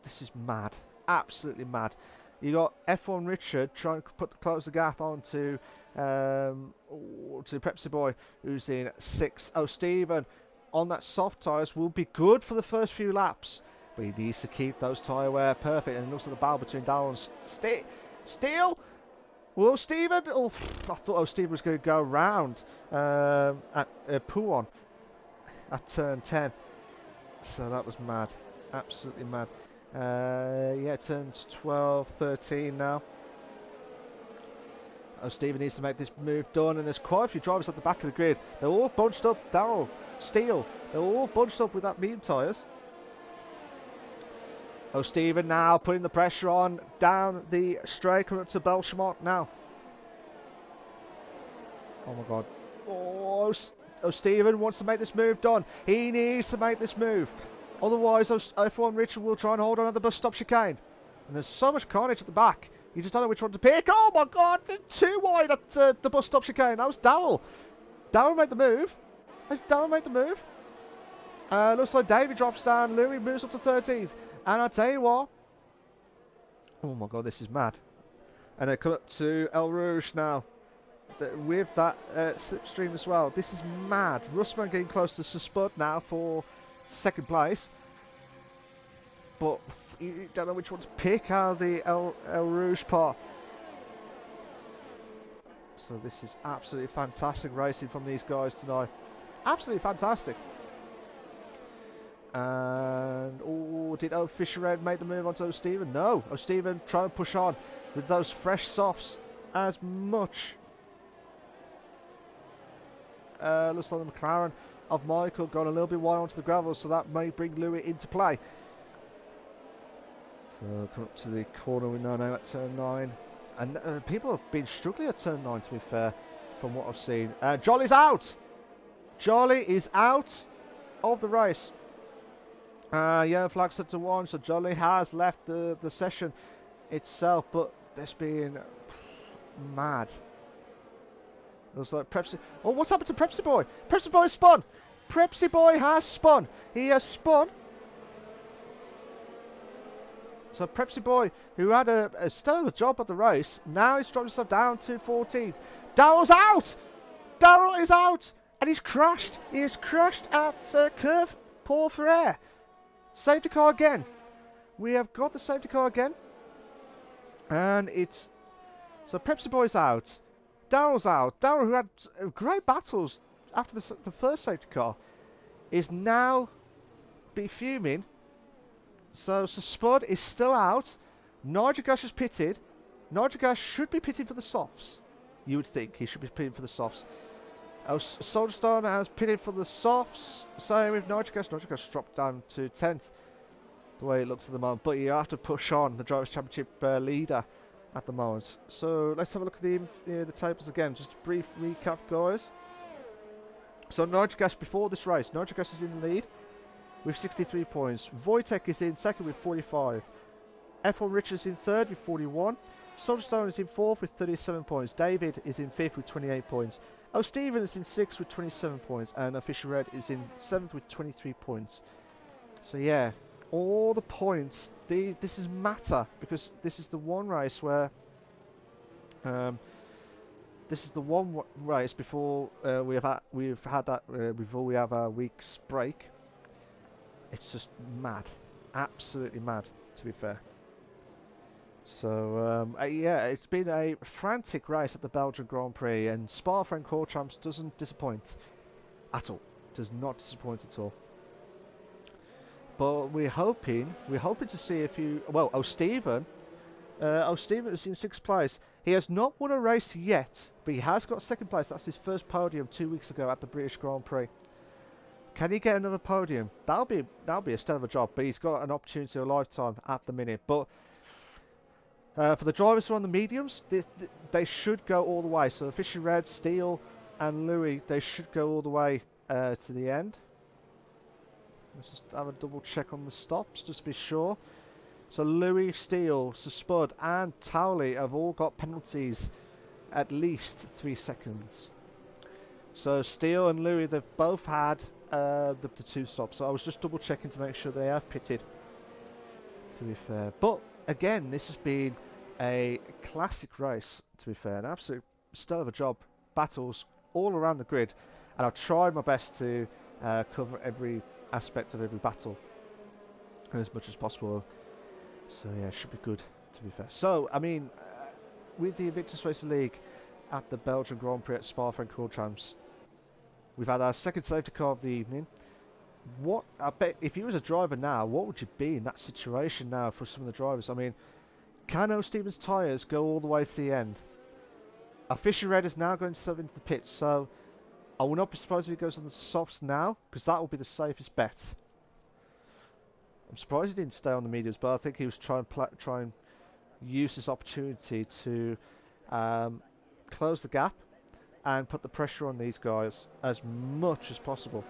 Speaker 1: This is mad. Absolutely mad. You got F1 Richard trying to close the gap onto to Prepsy Boy, who's in 6th. Oh, Stephen on that soft tyres will be good for the first few laps, but he needs to keep those tyre wear perfect. And it looks like the battle between Darryl and Steele. Well, Stephen. Oh, I thought Stephen was going to go round at Pouon at turn 10. So that was mad. Absolutely mad. Yeah, turns 12, 13 now. Oh, Stephen needs to make this move done, and there's quite a few drivers at the back of the grid. They're all bunched up. Darryl, Steele, they're all bunched up with that medium tyres. Oh, Stephen now putting the pressure on down the straight, coming up to Belgian now. Oh my god. Oh, Stephen wants to make this move done. He needs to make this move. Otherwise, F1 Richard will try and hold on at the bus stop chicane. And there's so much carnage at the back. You just don't know which one to pick. Oh my god, too wide at the bus stop chicane. That was Darryl. Darryl made the move. Has Darryl made the move? Looks like David drops down. Louis moves up to 13th. And I tell you what. Oh my god, this is mad. And they come up to El Rouge now. With that slipstream as well. This is mad. Russman getting close to Spud now for 2nd place. But you don't know which one to pick out of the El Rouge part. So this is absolutely fantastic racing from these guys tonight. Absolutely fantastic. And did Fisher Red make the move onto O'Stephen? No. O'Stephen trying to push on with those fresh softs as much. Looks like the McLaren of Michael gone a little bit wide onto the gravel, so that may bring Louis into play. So come up to the corner we know now at turn 9. And people have been struggling at turn 9, to be fair, from what I've seen. Jolly's out! Jolly is out of the race. Yellow flag set to 1, so Jolly has left the session itself, but there's been mad. Looks like Prepsy. Oh, what's happened to Prepsy Boy? Prepsy Boy spun! Prepsy Boy has spun! He has spun! So Prepsy Boy, who had a stellar job at the race, now he's dropped himself down to 14th. Darryl's out! Darryl is out! And he's crashed! He has crashed at Curve Paul Ferrer. Safety car again. We have got the safety car again. And it's... So Prepsy Boy's out. Darryl's out. Darryl, who had great battles after the first safety car, is now be fuming. So Spud is still out. Nigel Gash is pitted. Nigel Gash should be pitted for the softs. You would think he should be pitted for the softs. Soldstone has pitted for the softs. Same with Nigel Gash. Nigel Gash dropped down to 10th. The way it looks at the moment. But you have to push on the Drivers' Championship leader at the moment. So let's have a look at the tables again. Just a brief recap, guys. So Nigel Gash before this race. Nigel Gash is in the lead with 63 points. Wojtek is in 2nd with 45. F1 Richards in 3rd with 41. Soldstone is in 4th with 37 points. David is in 5th with 28 points. Stephen is in 6th with 27 points. And Fisher Red is in 7th with 23 points. So yeah, all the points. This is matter because this is the one race where this is the one race before we've had that before we have our week's break. It's just mad, absolutely mad, to be fair. So yeah, it's been a frantic race at the Belgian Grand Prix, and Spa-Francorchamps doesn't disappoint at all. Does not disappoint at all. But we're hoping to see a few. Well, Stephen is in 6th place. He has not won a race yet, but he has got second place. That's his first podium 2 weeks ago at the British Grand Prix. Can he get another podium? That'll be a stellar job, but he's got an opportunity of a lifetime at the minute. But for the drivers who are on the mediums, they should go all the way. So Fisher Red, Steele, and Louis, they should go all the way to the end. Let's just have a double check on the stops, just to be sure. So Louis, Steele, Spud, and Towley have all got penalties at least 3 seconds. So Steele and Louis, they've both had the 2 stops. So I was just double checking to make sure they have pitted, to be fair. But again, this has been a classic race, to be fair. An absolute stellar of a job. Battles all around the grid. And I've tried my best to cover every aspect of every battle as much as possible. So yeah, it should be good, to be fair. So, I mean, with the Invictus Racing League at the Belgian Grand Prix at Spa-Francorchamps, we've had our second safety car of the evening. What, I bet, if you was a driver now, what would you be in that situation now for some of the drivers? I mean, can O'Stevens' tyres go all the way to the end? Fisher Red is now going to serve into the pits, so I will not be surprised if he goes on the softs now, because that will be the safest bet. I'm surprised he didn't stay on the mediums, but I think he was trying and use this opportunity to close the gap and put the pressure on these guys as much as possible.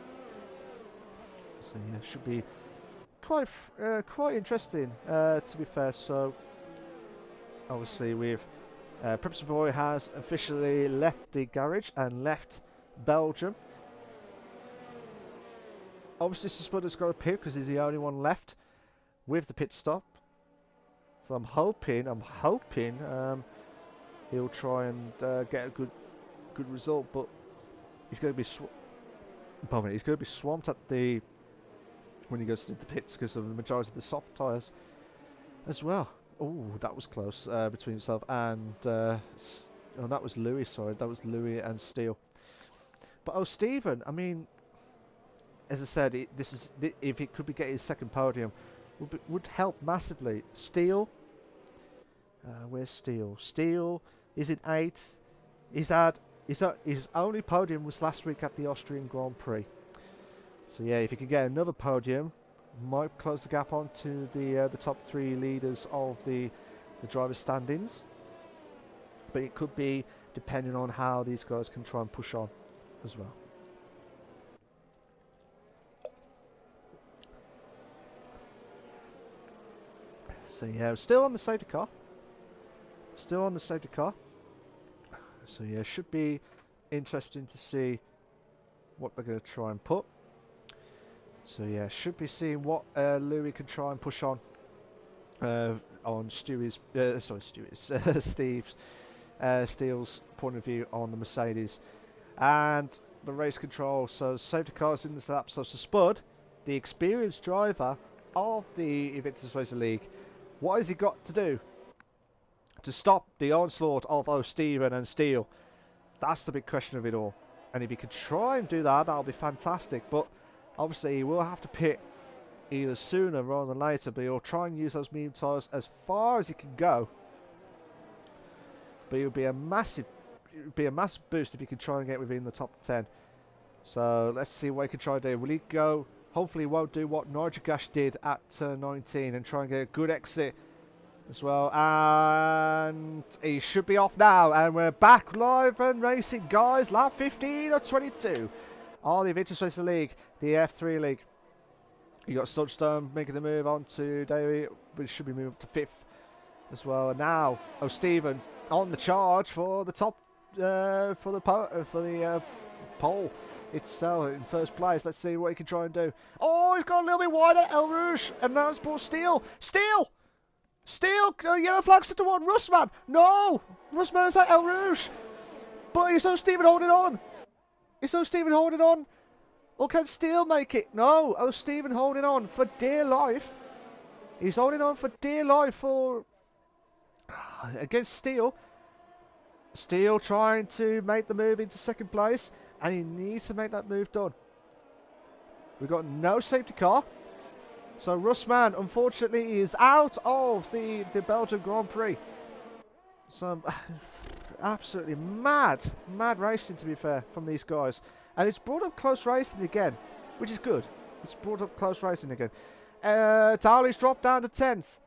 Speaker 1: So yeah, should be quite interesting, to be fair. So obviously we've Pripson Boy has officially left the garage and left Belgium. Obviously Spudder's got a pit because he's the only one left with the pit stop. So I'm hoping he'll try and get a good result, but he's going to be swamped at the when he goes to the pits because of the majority of the soft tyres as well. Oh, that was close between himself and oh, that was Louis. Sorry, that was Louis and Steele. But Stephen, I mean, as I said, if he could be getting his second podium, would help massively. Steele, where's Steele? Steele is in 8th. His only podium was last week at the Austrian Grand Prix. So yeah, if he could get another podium, might close the gap on to the top 3 leaders of the drivers' standings. But it could be depending on how these guys can try and push on as well. So yeah, still on the safety car. Still on the safety car. So yeah, should be interesting to see what they're going to try and put. So yeah, should be seeing what Louis can try and push on Stewie's, Steele's point of view on the Mercedes and the race control. So safety cars in this lap. So Spud, the experienced driver of the Invictus Racing League, what has he got to do to stop the onslaught of O'Steven and Steele? That's the big question of it all. And if he can try and do that, that'll be fantastic. But obviously he will have to pit either sooner rather than later. But he'll try and use those medium tyres as far as he can go. But it would be a massive boost if he can try and get within the top 10. So let's see what he can try and do. Will he go? Hopefully he won't do what Nigel Gash did at turn 19 and try and get a good exit as well. And he should be off now. And we're back live and racing, guys. Lap 15 or 22 on the Invictus Racing League, the F3 League. You got Sudstone making the move on to Davey, which should be moved to 5th as well. And now O'Steven on the charge for the top for the pole itself in first place. Let's see what he can try and do. Oh, he's got a little bit wider. El Rouge and now it's Paul Steele. Steele, yellow flag set to 1. Russman, no, Russman is at El Rouge, but it's O'Steven holding on. It's O'Steven holding on. Or can Steele make it? No, O'Steven holding on for dear life. He's holding on for dear life for against Steele. Steele trying to make the move into second place, and he needs to make that move done. We've got no safety car. So Russman, unfortunately, is out of the Belgian Grand Prix. Some absolutely mad racing, to be fair, from these guys. And it's brought up close racing again, which is good. It's brought up close racing again. Tarley's dropped down to 10th.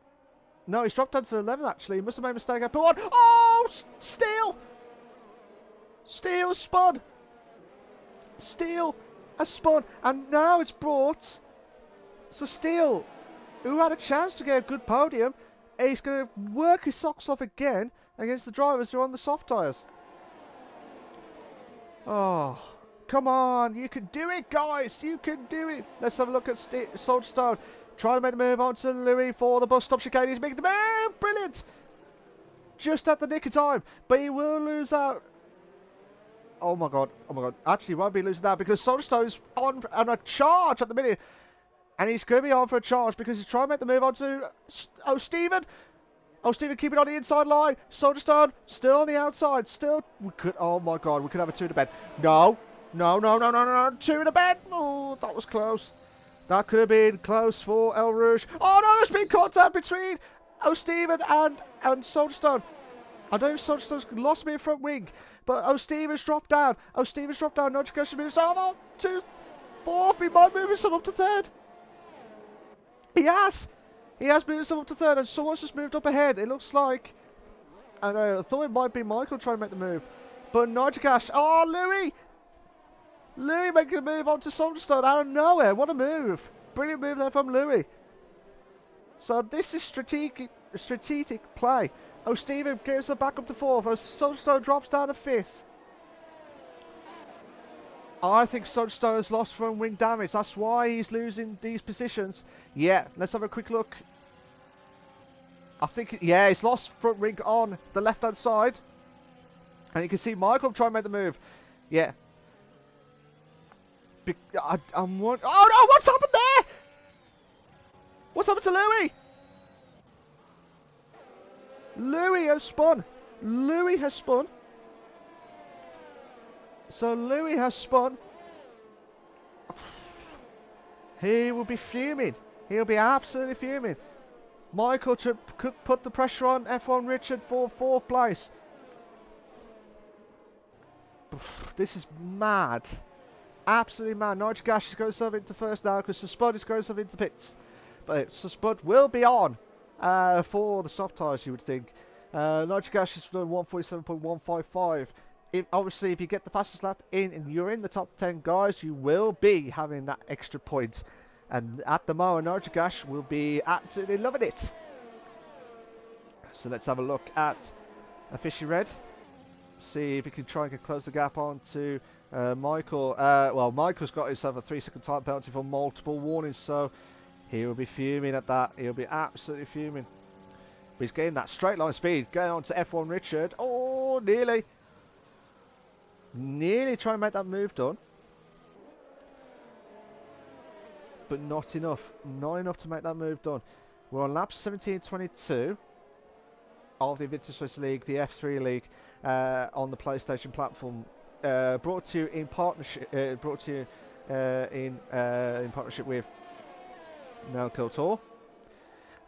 Speaker 1: No, he's dropped down to 11th, actually. He must have made a mistake. I put on. Oh, Steele! Steele spun! Steele has spun. And now it's brought. So Steele, who had a chance to get a good podium, he's going to work his socks off again against the drivers who are on the soft tyres. Oh, come on. You can do it, guys. You can do it. Let's have a look at Soldstone. Trying to make the move on to Louis for the bus stop chicane. He's making the move. Brilliant. Just at the nick of time. But he will lose out. Oh, my God. Oh, my God. Actually, he won't be losing out because Soldstone's on a charge at the minute. And he's going to be on for a charge because he's trying to make the move on to Stephen. Stephen keeping on the inside line. Soldstone still on the outside. Still, we could. Oh my God, we could have a two in a bed. No, two in a bed. Oh, that was close. That could have been close for El Rouge. Oh no, there's been contact between Stephen and Soldstone. I know Soldstone's lost me in front wing, but Stephen's dropped down. Stephen's dropped down. No education moves over to 4th. He might move some up to 3rd. He has moved some up to 3rd, and someone's just moved up ahead. It looks like, I thought it might be Michael trying to make the move, but Nigel. Oh, Louis making the move onto Soldstone out of nowhere. What a move! Brilliant move there from Louis. So this is strategic play. Stephen gives her back up to 4th. Soldstone drops down to 5th. I think Soldstone has lost front wing damage. That's why he's losing these positions. Yeah, let's have a quick look. I think, yeah, he's lost front wing on the left-hand side. And you can see Michael trying to make the move. Yeah. Oh, no, what's happened there? What's happened to Louis? Louis has spun. Louis has spun. So Louis has spun. He will be fuming. He'll be absolutely fuming. Michael could put the pressure on F1 Richard for 4th place. This is mad. Absolutely mad. Nigel Gash is going to serve into 1st now because Spud is going to serve into pits. But Spud will be on for the soft tyres, you would think. Nigel Gash is doing 147.155. Obviously, if you get the fastest lap in and you're in the top 10 guys, you will be having that extra point. And at the moment, Nigel Gash will be absolutely loving it. So let's have a look at a Fishy Red. See if he can try and close the gap on to Michael. Well, Michael's got himself a 3-second time penalty for multiple warnings, so he will be fuming at that. He'll be absolutely fuming. But he's getting that straight line speed. Going on to F1 Richard. Oh, nearly. Nearly trying to make that move done. But not enough. Not enough to make that move done. We're on lap 17:22 of the Invictus Racing League, the F3 League, on the PlayStation platform. Brought to you in partnership. In partnership with Nelco Tour.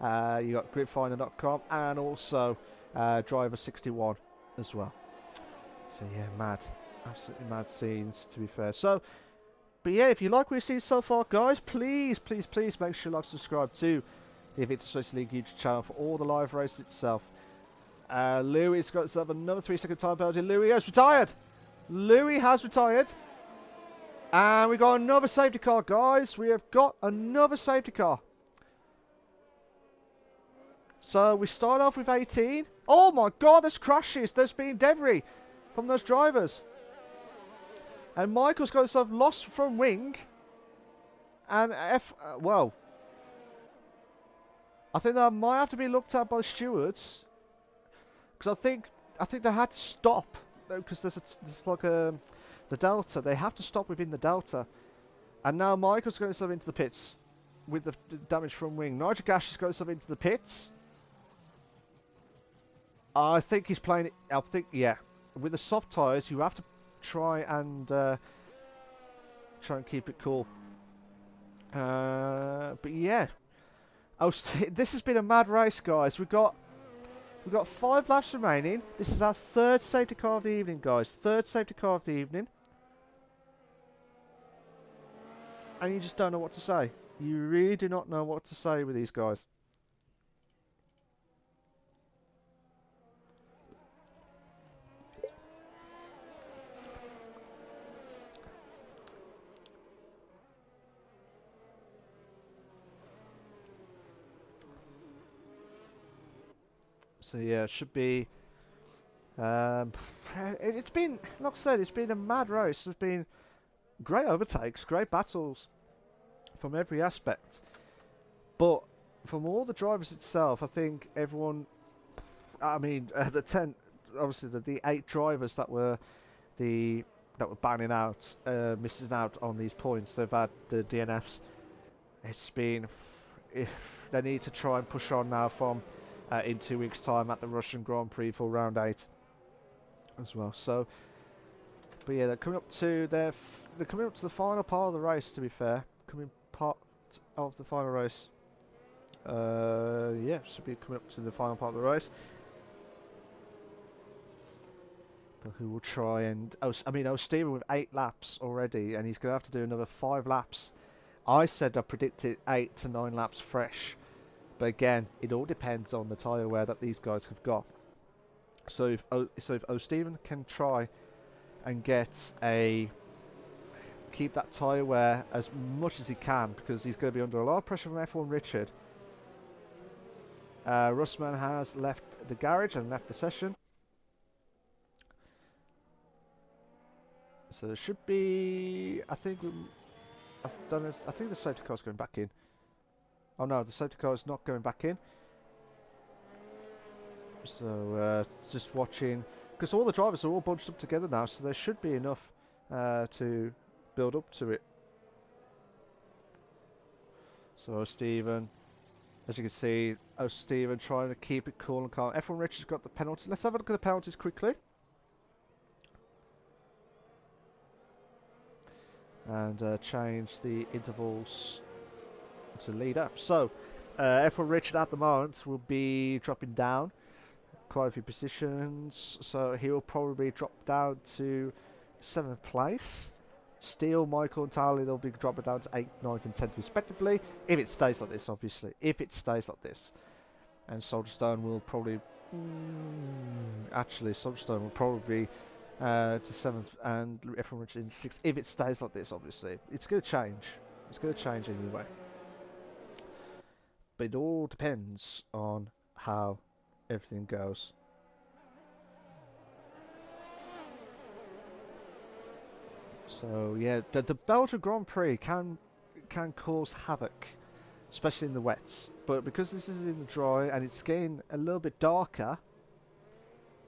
Speaker 1: You got GridFinder.com and also Driver61 as well. So yeah, mad. Absolutely mad scenes, to be fair. So, but yeah, if you like what you've seen so far, guys, please make sure you like, subscribe to the Invictus Racing League YouTube channel for all the live races itself. Louis has got himself another 3-second time penalty. Louis has retired. Louis has retired. And we got another safety car, guys. We have got another safety car. So we start off with 18. Oh my God, there's crashes. There's been debris from those drivers. And Michael's got himself lost from wing. And well, I think that might have to be looked at by stewards, because I think they had to stop because there's like the delta. They have to stop within the delta. And now Michael's going himself into the pits with the damage from wing. Nigel Gash is going himself into the pits. I think he's playing it. I think, yeah, with the soft tyres, you have to try and keep it cool. But yeah, this has been a mad race, guys. We've got We've got 5 laps remaining. This is our 3rd safety car of the evening, guys. 3rd safety car of the evening. And you just don't know what to say. You really do not know what to say with these guys. So yeah, it should be. It's been, like I said, it's been a mad race. There's been great overtakes, great battles from every aspect. But from all the drivers itself, I think everyone. I mean, obviously the 8 drivers that were banning out, missing out on these points. They've had the DNFs. It's been. If they need to try and push on now from. In 2 weeks' time at the Russian Grand Prix for round 8 as well. So, but yeah, they're coming up to the final part of the race. To be fair, coming part of the final race. Yeah, should be coming up to the final part of the race. But who will try and? Steven with 8 laps already, and he's going to have to do another 5 laps. I said I predicted 8 to 9 laps fresh. But again, it all depends on the tyre wear that these guys have got. So if O'Steven can try and keep that tyre wear as much as he can, because he's going to be under a lot of pressure from F1 Richard. Russman has left the garage and left the session. So there should be, I think the safety car's going back in. Oh no, the safety car is not going back in. So just watching, because all the drivers are all bunched up together now, so there should be enough to build up to it. So Stephen, as you can see, Stephen trying to keep it cool and calm. F1 Richard's got the penalty. Let's have a look at the penalties quickly. And change the intervals to lead up. So F1 Richard at the moment will be dropping down quite a few positions, so he will probably drop down to 7th place. Steele, Michael and Tally, they'll be dropping down to 8th, 9th and 10th respectively, if it stays like this, obviously, if it stays like this. And Soldierstone will probably Soldierstone will probably to 7th, and F1 Richard in 6th, if it stays like this. Obviously it's going to change anyway. But it all depends on how everything goes. So yeah, the Belgian Grand Prix can cause havoc, especially in the wets. But because this is in the dry and it's getting a little bit darker,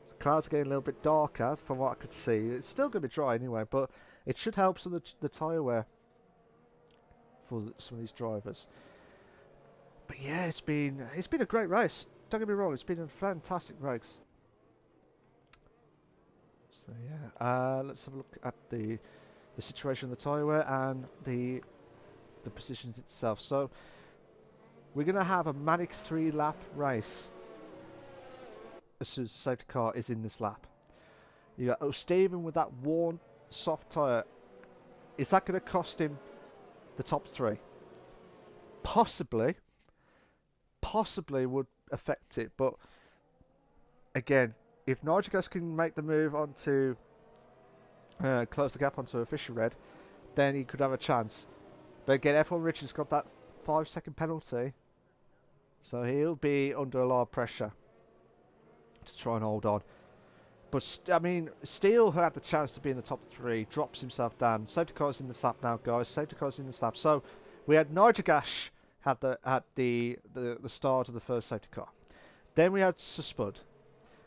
Speaker 1: the clouds are getting a little bit darker from what I could see. It's still going to be dry anyway, but it should help some of the tyre wear for some of these drivers. But yeah, it's been a great race. Don't get me wrong, it's been a fantastic race. So yeah, let's have a look at the situation of the tyre wear and the positions itself. So we're going to have a manic 3-lap race as soon as the safety car is in this lap. You got O'Steven with that worn soft tyre. Is that going to cost him the top 3? Possibly would affect it, but again, if Nigel can make the move on to close the gap onto a Fisher Red, then he could have a chance. But again, F1 Richard's got that 5-second penalty, so he'll be under a lot of pressure to try and hold on. But I mean, Steele, who had the chance to be in the top 3, drops himself down. Safety car's in the slap now, guys. Safety car's in the slap. So we had Nigel Gash at the start of the first safety car. Then we had Spud.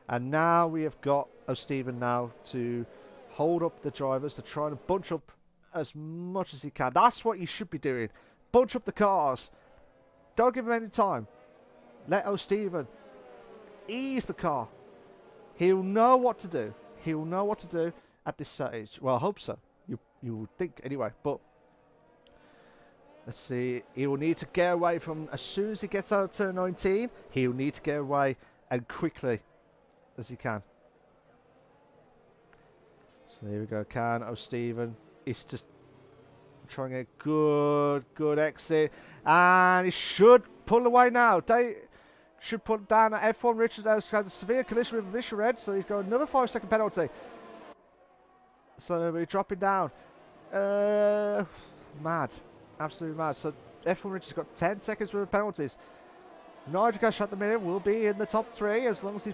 Speaker 1: And now we have got O'Steven now to hold up the drivers, to try and bunch up as much as he can. That's what you should be doing. Bunch up the cars. Don't give him any time. Let O'Steven ease the car. He'll know what to do. He'll know what to do at this stage. Well, I hope so. You would think anyway, but let's see. He will need to get away from, as soon as he gets out of turn 19, he'll need to get away and quickly as he can. So there we go. Stephen is just trying a good exit, and he should pull away now. They should put down at F1. Richard has had a severe collision with Visher Red, so he's got another 5-second penalty. So we're dropping down. Mad, absolutely mad. So F1 Richard's got 10 seconds worth of penalties. Nitrocash at the minute will be in the top 3 as long as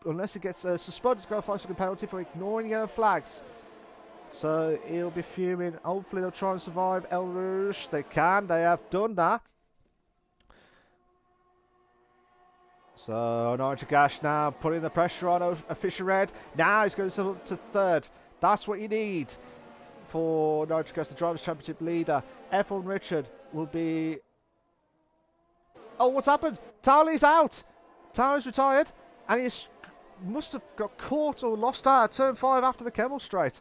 Speaker 1: unless he gets suspended. He's got a 5-second penalty for ignoring yellow flags. So he'll be fuming. Hopefully they'll try and survive El Rouge. They can. They have done that. So Nitrocash now putting the pressure on Fisher Red. Now he's going up to 3rd. That's what you need for Nitrocash, the Drivers' Championship leader. F1 Richard will be... Oh, what's happened? Towley's out. Towley's retired. And he must have got caught or lost out at turn 5 after the Kemmel straight.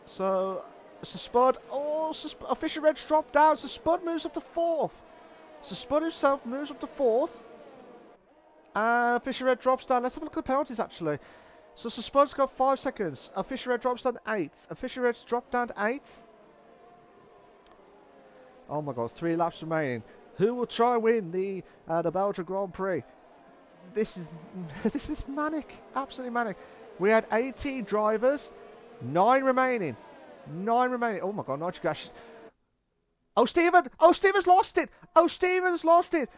Speaker 1: So Spud. Oh, Fisher Red's dropped down. So Spud moves up to 4th. So Spud himself moves up to 4th. And Fisher Red drops down. Let's have a look at the penalties actually. So Spud's got 5 seconds. Fisher Red drops down to 8th. Fisher Red's dropped down to 8th. Oh my god, 3 laps remaining. Who will try and win the Belgian Grand Prix? This is manic, absolutely manic. We had 18 drivers, 9 remaining. 9 remaining. Oh my god, Nitrocash. Oh, Stephen! Oh, Stephen's lost it! Oh, Stephen's lost it!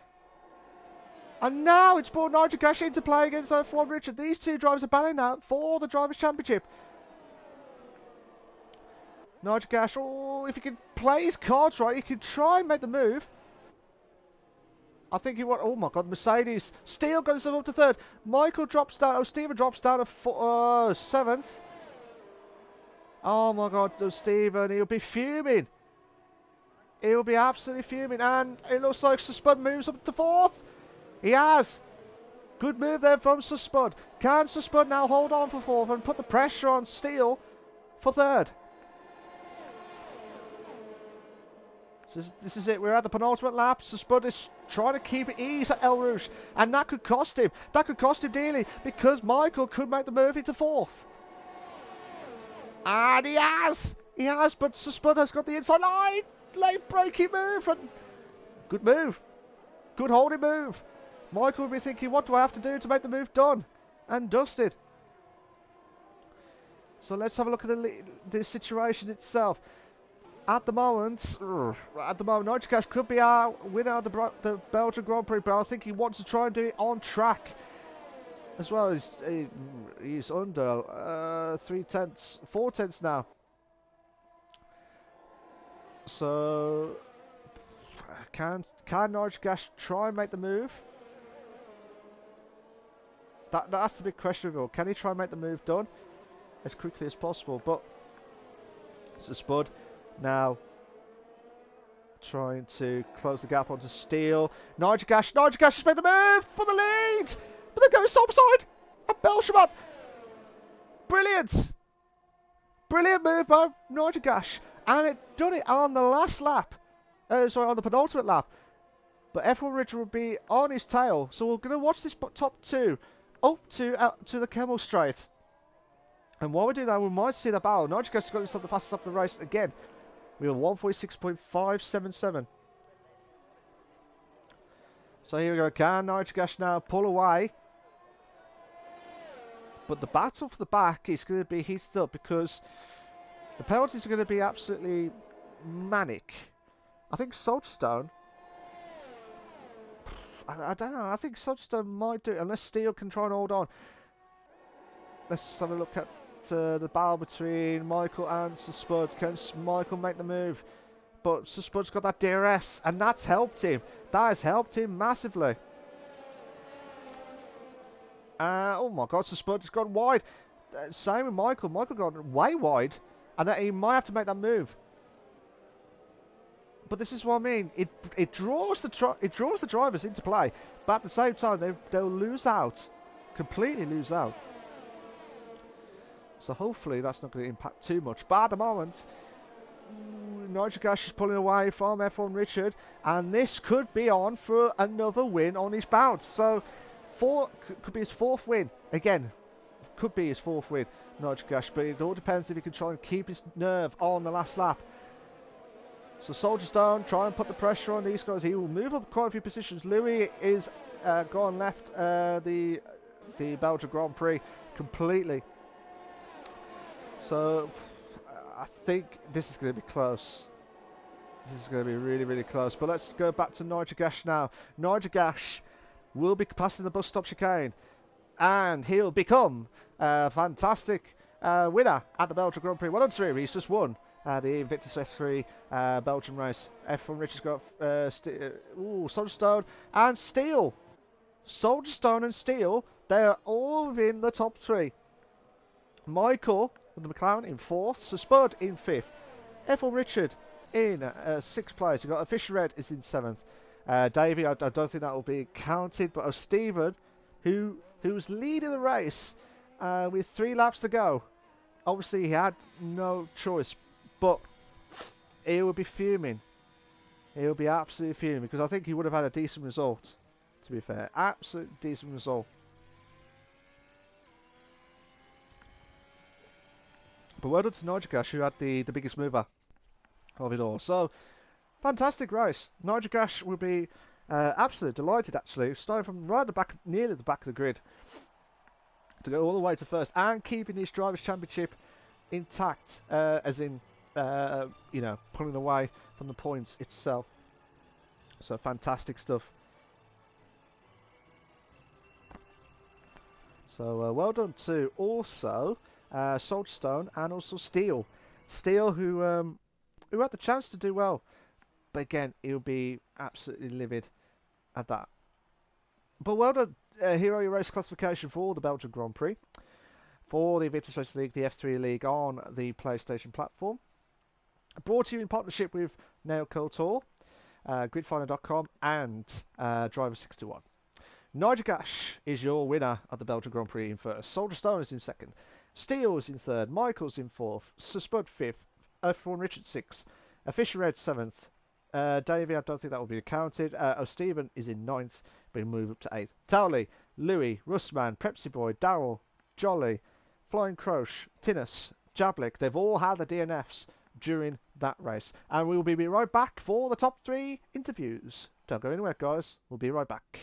Speaker 1: And now it's brought Nitrocash into play against F1 Richard. These 2 drivers are battling now for the Drivers' Championship. Nitrocash, oh, if he can play his cards right, he can try and make the move. I think he oh my god, Mercedes. Steele goes up to 3rd. Michael drops down. Oh, Stephen drops down to 7th. Oh my god, so Stephen, he'll be fuming. He'll be absolutely fuming. And it looks like Spud moves up to 4th. He has. Good move there from Spud. Can Spud now hold on for 4th and put the pressure on Steele for 3rd? This is it. We're at the penultimate lap. Spud is trying to keep it easy at El Rouge. And that could cost him. That could cost him dearly. Because Michael could make the move into 4th. And he has. He has. But Spud has got the inside line. Late braking move. And good move. Good holding move. Michael will be thinking, what do I have to do to make the move done? And dusted. So let's have a look at the situation itself. At the moment, Nitrocash could be our winner of the Belgian Grand Prix, but I think he wants to try and do it on track. As well as he's under 4 tenths now. So can Nitrocash try and make the move? That's the big question of it all. Can he try and make the move done as quickly as possible? But it's a Spud. Now, trying to close the gap onto Steele. Nitrocash has made the move for the lead! But then goes topside! And Belsham. Brilliant! Brilliant move by Nitrocash. And it done it on the last lap. On the penultimate lap. But F1 Richard will be on his tail. So we're going to watch this top 2 up to the Kemmel straight. And while we do that, we might see the battle. Nitrocash has got himself the fastest up the race again. We have 146.577. So here we go. Can Nitrocash now pull away? But the battle for the back is going to be heated up because the penalties are going to be absolutely manic. I think Saltstone. I don't know. I think Saltstone might do it unless Steele can try and hold on. Let's just have a look at the battle between Michael and Spud. Can Michael make the move? But Spud's got that DRS, and that's helped him. That has helped him massively. Oh my god, Spud's gone wide. Same with Michael. Michael gone way wide, and that he might have to make that move. But this is what I mean. It draws the drivers into play, but at the same time they'll lose out, completely lose out. So hopefully that's not going to impact too much. But at the moment, Nitrogash is pulling away from F1 Richard, and this could be on for another win on his bounce. So, could be his fourth win. Again, could be his fourth win, Nitrogash, but it all depends if he can try and keep his nerve on the last lap. So Soldier Stone, try and put the pressure on these guys. He will move up quite a few positions. Louis is gone left the Belgian Grand Prix completely. So I think this is going to be close. This is going to be really, really close. But let's go back to Nitrogash now. Nitrogash will be passing the bus stop chicane, and he'll become a fantastic winner at the Belgian Grand Prix. Well done to him. He's just won the Invictus F3 Belgian race. F1 Richard's got Soldier Stone and Steel. Soldier Stone and Steel, they are all within the top three. Michael with the McLaren in fourth, so Spud in fifth. F1 Richard in sixth place. You've got Fisher Red is in seventh. Davey, I don't think that will be counted, but Stephen, who was leading the race with 3 laps to go. Obviously, he had no choice, but he will be fuming. He will be absolutely fuming, because I think he would have had a decent result, to be fair. Absolute decent result. But well done to Nitrogash, who had the biggest mover of it all. So, fantastic race. Nitrogash will be absolutely delighted, actually, starting from right at the back, nearly the back of the grid, to go all the way to first, and keeping his Drivers' Championship intact, as in, you know, pulling away from the points itself. So, fantastic stuff. So, well done to also Soldier Stone and also Steel. Steel, who had the chance to do well, but again, he'll be absolutely livid at that. But well done, Hero Your Race classification for the Belgian Grand Prix, for the Invictus Racing League, the F3 League on the PlayStation platform. Brought to you in partnership with Nail Culture, Gridfinder.com, and Driver61. Nitrogash is your winner at the Belgian Grand Prix in first. Soldier Stone is in second. Steel is in third. Michael's in fourth. Spud fifth. F1 Richard sixth. Fisher Red seventh. Davey, I don't think that will be counted. Stephen is in ninth, but he'll move up to eighth. Towley, Louis, Russman, Pepsi Boy, Darryl, Jolly, Flying Croche, Tinus, Jablik. They've all had the DNFs during that race. And we will be right back for the top 3 interviews. Don't go anywhere, guys. We'll be right back.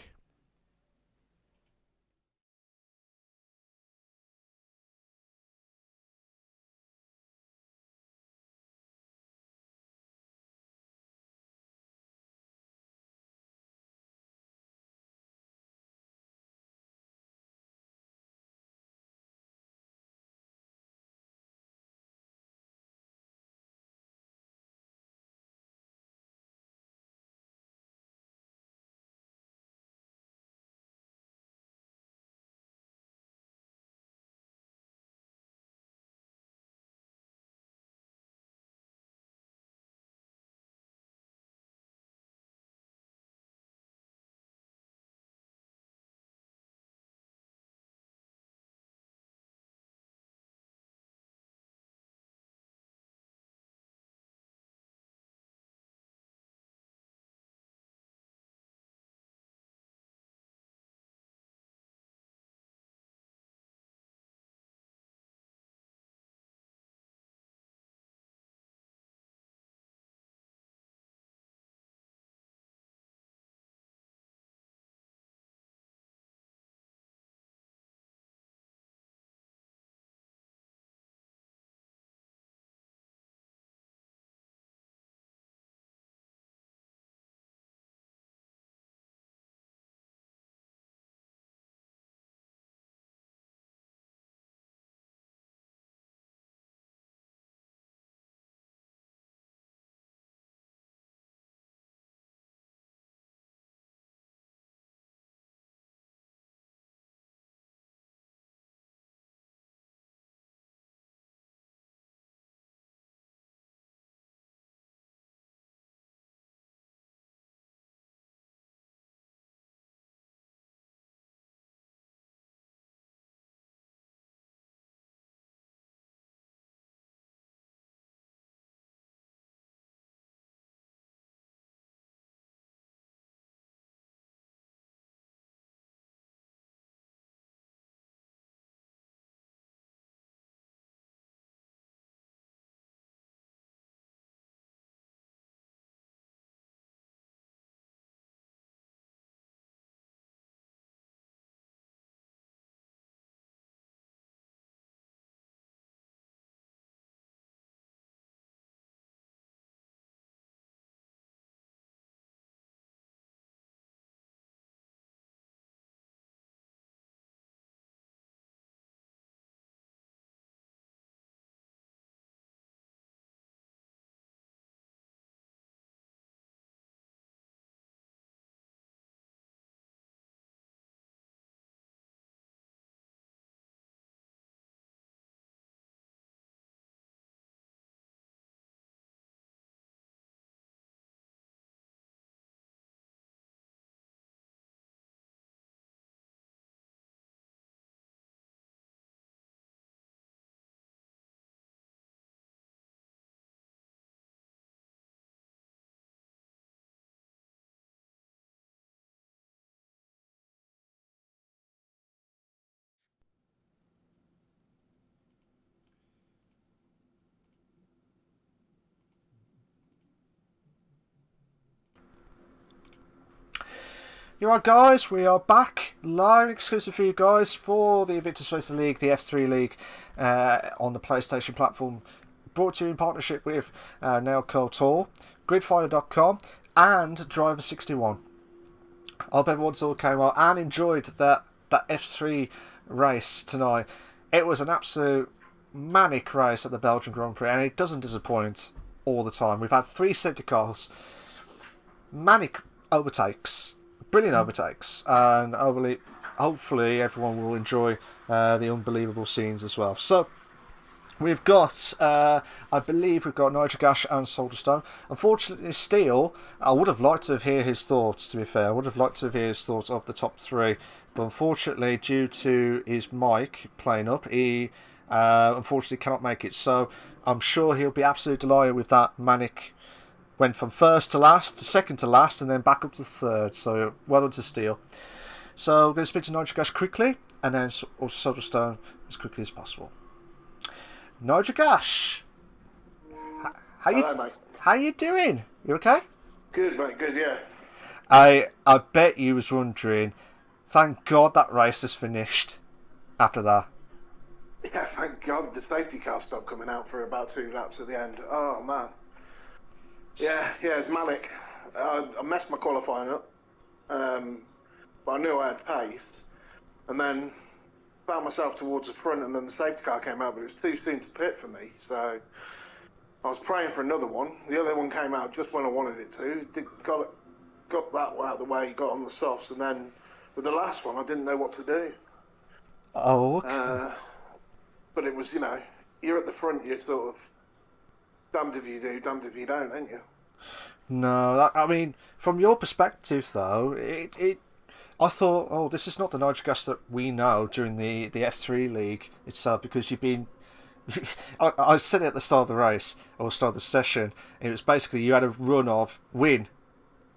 Speaker 1: You're right, guys. We are back live, exclusive for you guys for the Invictus Racing League, the F3 League, on the PlayStation platform. Brought to you in partnership with Nailco Tour, Gridfinder.com, and Driver61. I hope everyone's all came well and enjoyed that F3 race tonight. It was an absolute manic race at the Belgian Grand Prix, and it doesn't disappoint all the time. We've had 3 safety cars, manic overtakes, brilliant overtakes, and hopefully everyone will enjoy the unbelievable scenes as well. So we've got, I believe we've got Nigel Gash and Soldierstone. Unfortunately, Steele, I would have liked to hear his thoughts, to be fair. I would have liked to hear his thoughts of the top 3. But unfortunately, due to his mic playing up, he unfortunately cannot make it. So I'm sure he'll be absolutely delighted with that manic. Went from first to last, to second to last, and then back up to third. So well done to Steele. So I'm going to speak to Nigel Gash quickly, and then also Soderstone as quickly as possible. Nigel Gash, how you doing? You okay?
Speaker 2: Good, mate. Good, yeah.
Speaker 1: I bet you was wondering. Thank God that race is finished. After that.
Speaker 2: Yeah, thank God the safety car stopped coming out for about 2 laps at the end. Oh man. Yeah, it's manic. I messed my qualifying up, but I knew I had pace, and then found myself towards the front, and then the safety car came out, but it was too soon to pit for me, so I was praying for another one. The other one came out just when I wanted it to. Got that out of the way, got on the softs, and then with the last one, I didn't know what to do.
Speaker 1: Oh, okay.
Speaker 2: But it was, you're at the front, you're sort of damned if you do, damned if you don't, ain't you?
Speaker 1: No, I mean, from your perspective, though, I thought, oh, this is not the Nigel Gash that we know during the F3 League itself, because you've been... I said it at the start of the race, or start of the session, and it was basically you had a run of win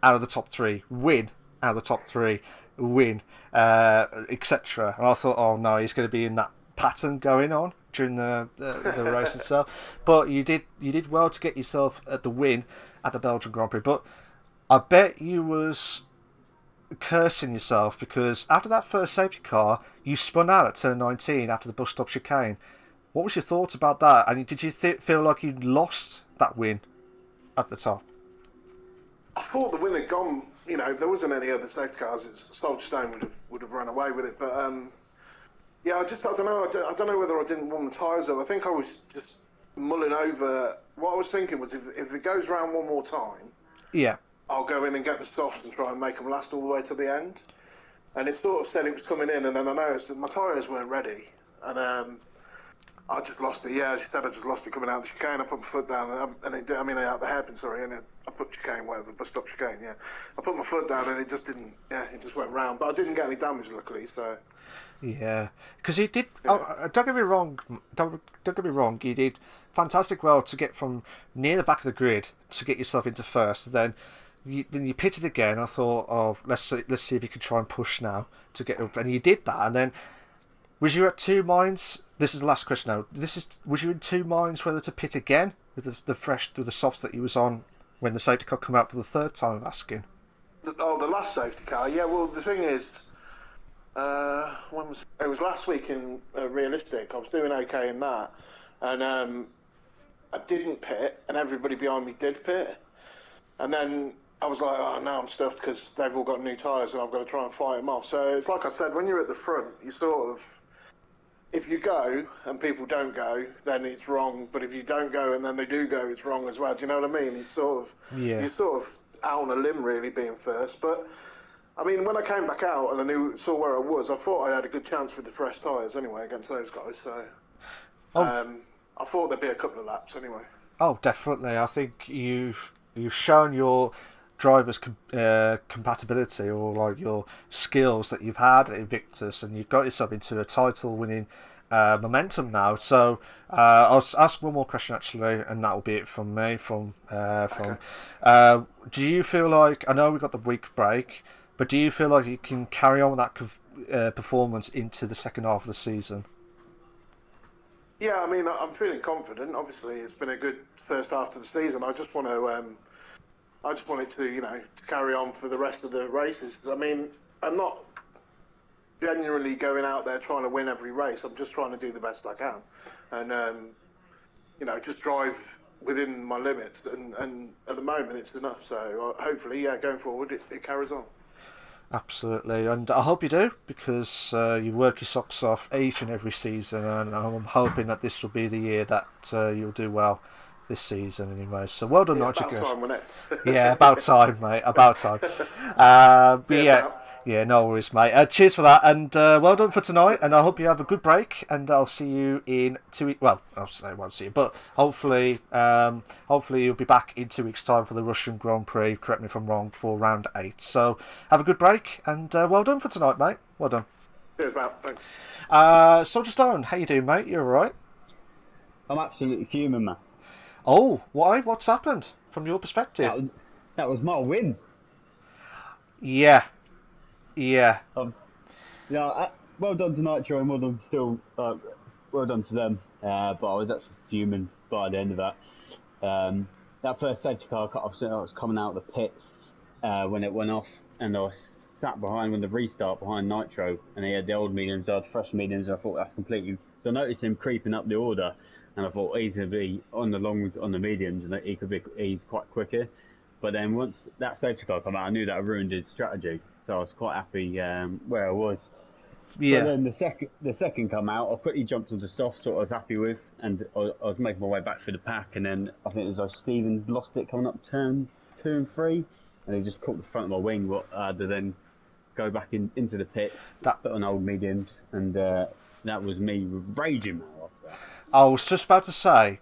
Speaker 1: out of the top 3, win out of the top 3, win, etc. And I thought, oh no, he's going to be in that pattern going on during the race itself. But you did well to get yourself at the win at the Belgian Grand Prix. But I bet you was cursing yourself, because after that first safety car, you spun out at turn 19 after the bus stop chicane. What was your thoughts about that? And did you feel like you'd lost that win at the top?
Speaker 2: I thought the win had gone. If there wasn't any other safety cars, Soldierstone would have run away with it. But yeah, I don't know. I don't know whether I didn't warm the tyres up. I think I was just mulling over. What I was thinking was, if it goes round one more time,
Speaker 1: yeah,
Speaker 2: I'll go in and get the softs and try and make them last all the way to the end. And it sort of said it was coming in, and then I noticed that my tyres weren't ready, and I just lost it. Yeah, as you said, I just lost it coming out the chicane. I put my foot down, and out the hairpin, sorry, and I put chicane, whatever, bus stop chicane, yeah. I put my foot down, and it just didn't, it just went round. But I didn't get any damage, luckily, so...
Speaker 1: Yeah, because he did.
Speaker 2: Yeah.
Speaker 1: Oh, don't get me wrong. Don't get me wrong. You did fantastic well to get from near the back of the grid to get yourself into first. Then you pitted again. I thought, oh, let's see if you can try and push now to get up, and you did that. And then was you at 2 minds? This is the last question now. Was you in 2 minds whether to pit again with the softs that you was on when the safety car come out for the 3rd time of asking?
Speaker 2: The last safety car. Yeah. Well, the thing is. It was last week in Realistic. I was doing okay in that, and I didn't pit, and everybody behind me did pit, and then I was like, oh no, I'm stuffed because they've all got new tyres, and I've got to try and fight them off. So it's like I said, when you're at the front, you sort of, if you go and people don't go, then it's wrong. But if you don't go and then they do go, it's wrong as well. Do you know what I mean? You're sort of out on a limb really being first, but. I mean, when I came back out and I saw where I was, I thought I had a good chance with the fresh tyres anyway against those guys. So, I thought there'd be a couple of laps anyway.
Speaker 1: Oh, definitely. I think you've shown your driver's compatibility, or like your skills that you've had at Invictus, and you've got yourself into a title-winning momentum now. So I'll ask one more question actually, and that will be it from me. Do you feel like, I know we got the week break, but do you feel like you can carry on with that performance into the second half of the season?
Speaker 2: Yeah, I mean, I'm feeling confident. Obviously, it's been a good first half of the season. I just want to I just want it to, to carry on for the rest of the races. I mean, I'm not genuinely going out there trying to win every race. I'm just trying to do the best I can, and just drive within my limits. And at the moment, it's enough. So hopefully, going forward, it carries on.
Speaker 1: Absolutely, and I hope you do, because you work your socks off each and every season, and I'm hoping that this will be the year that you'll do well this season anyway. So well done,
Speaker 2: About
Speaker 1: Nigel.
Speaker 2: time, wasn't it?
Speaker 1: Yeah, about time, mate. About time. Yeah, no worries, mate. Cheers for that, and well done for tonight. And I hope you have a good break. And I'll see you in 2 weeks. Well, I won't see you, but hopefully you'll be back in 2 weeks' time for the Russian Grand Prix. Correct me if I'm wrong. For round 8. So have a good break, and well done for tonight, mate. Well done.
Speaker 2: Cheers, Matt. Thanks.
Speaker 1: Soldier Stone, how you doing, mate? You all right?
Speaker 3: I'm absolutely fuming, man.
Speaker 1: Oh, why? What's happened from your perspective?
Speaker 3: That was my win.
Speaker 1: Yeah.
Speaker 3: Well done to Nitro, and well done to them. But I was actually fuming by the end of that. That first safety car, I was coming out of the pits when it went off, and I was sat behind when the restart behind Nitro, and he had the old mediums, I had fresh mediums, and I thought that's completely. So I noticed him creeping up the order, and I thought he's going to be on the mediums, and he's quite quick here. But then once that safety car came out, I knew that I ruined his strategy. So I was quite happy where I was.
Speaker 1: Yeah.
Speaker 3: But then the second come out, I quickly jumped onto soft, so I was happy with, and I was making my way back through the pack, and then I think it was like Stevens lost it coming up turn 2 and 3, and he just caught the front of my wing. But I had to then go back into the pits, put on old mediums, and that was me raging after that.
Speaker 1: I was just about to say,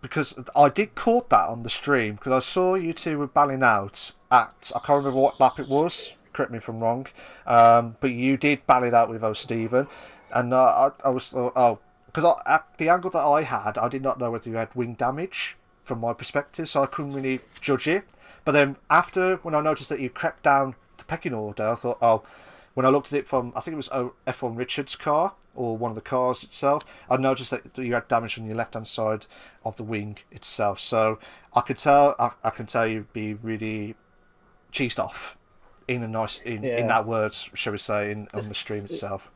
Speaker 1: because I did caught that on the stream, because I saw you two were battling out at, I can't remember what lap it was, correct me if I'm wrong, but you did battle it out with Steven, and I was, because at the angle that I had, I did not know whether you had wing damage from my perspective, so I couldn't really judge it. But then after, when I noticed that you crept down the pecking order, I thought, when I looked at it from, I think it was F1 Richard's car, or one of the cars itself, I noticed that you had damage on your left-hand side of the wing itself. So I can tell you'd be really cheesed off in that words, shall we say, on the stream itself.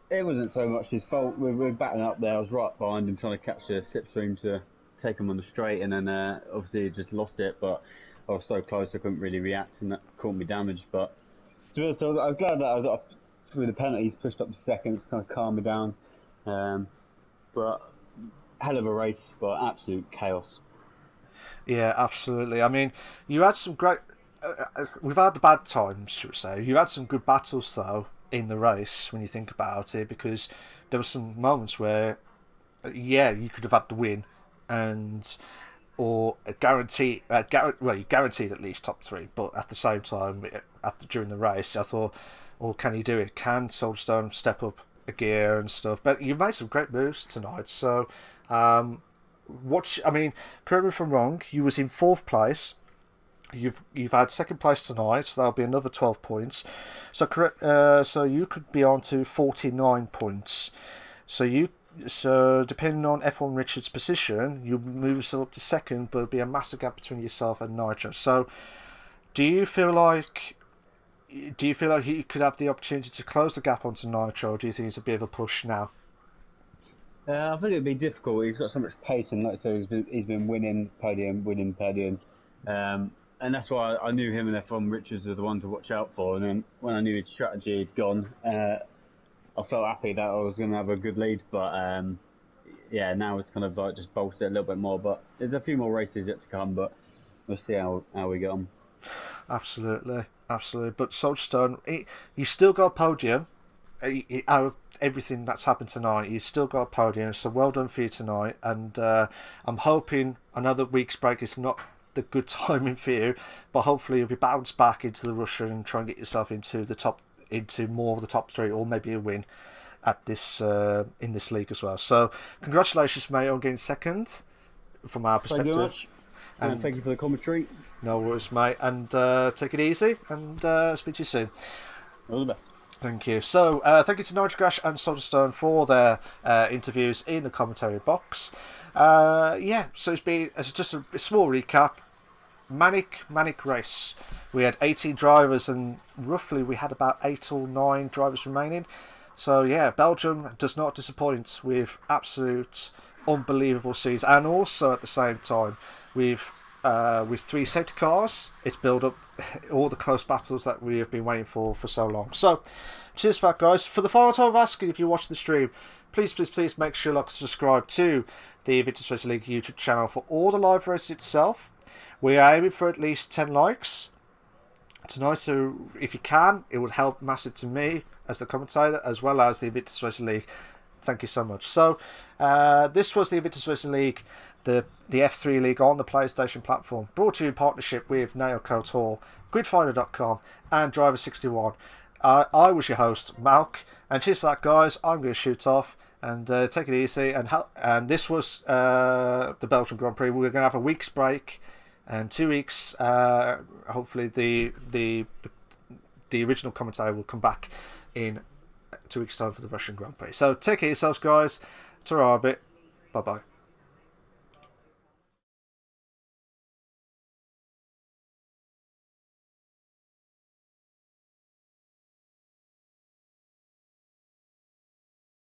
Speaker 3: It wasn't so much his fault. We were battling up there. I was right behind him trying to catch the slipstream to take him on the straight, and then obviously he just lost it. But I was so close I couldn't really react, and that caught me damage. But so I was glad that I got through the penalties, pushed up to second to kind of calm me down. But hell of a race, but absolute chaos.
Speaker 1: Yeah, absolutely. I mean, you had some great. We've had the bad times, should we say. You had some good battles though in the race when you think about it, because there were some moments where, you could have had the win, or you guaranteed at least top 3. But at the same time, during the race, I thought, can he do it? Can Soulstone step up a gear and stuff? But you made some great moves tonight. So, correct me if I'm wrong. You was in 4th place. You've had 2nd place tonight, so that'll be another 12 points. So so you could be on to 49 points. So depending on F1 Richard's position, you'll move yourself up to 2nd, but it'll be a massive gap between yourself and Nitro. So do you feel like you could have the opportunity to close the gap onto Nitro, or do you think it's a bit of a push now?
Speaker 3: I think it'd be difficult. He's got so much pace, and like I said, he's been winning podium. And that's why I knew him and F1 Richards were the one to watch out for. And then when I knew his strategy had gone, I felt happy that I was going to have a good lead. But now it's kind of like just bolstered a little bit more. But there's a few more races yet to come, but we'll see how we get on.
Speaker 1: Absolutely. But Soulstone, you still got a podium. Out of everything that's happened tonight, you still got a podium. So well done for you tonight. And I'm hoping another week's break is not the good timing for you, but hopefully you'll be bounced back into the Russian and try and get yourself into more of the top 3, or maybe a win at this in this league as well. So congratulations, mate, on getting 2nd from our perspective.
Speaker 3: Thank you very much, and thank you for the commentary.
Speaker 1: No worries, mate, and take it easy, and speak to you soon.
Speaker 3: All the best.
Speaker 1: Thank you. So thank you to Nigel Crash and Soldier Stone for their interviews in the commentary box. So it's just a small recap. manic race. We had 18 drivers, and roughly we had about 8 or 9 drivers remaining. So yeah, Belgium does not disappoint with absolute unbelievable seas, and also at the same time with 3 safety cars, it's built up all the close battles that we have been waiting for so long. So cheers for that, guys. For the final time of asking, if you watch the stream, please make sure you like and subscribe to the Invictus Racing League YouTube channel for all the live races itself. We are aiming for at least 10 likes tonight, so if you can, it would help massive to me as the commentator, as well as the Invictus Racing League. Thank you so much. So this was the Invictus Racing League, the F3 League on the PlayStation platform, brought to you in partnership with Nail Coat Hall, Gridfinder.com, and Driver61. I was your host, Malk, and cheers for that, guys. I'm going to shoot off and take it easy. And this was the Belgian Grand Prix. We're going to have a week's break and 2 weeks. Hopefully, the original commentator will come back in 2 weeks' time for the Russian Grand Prix. So take care of yourselves, guys. Ta-ra a bit. Bye bye.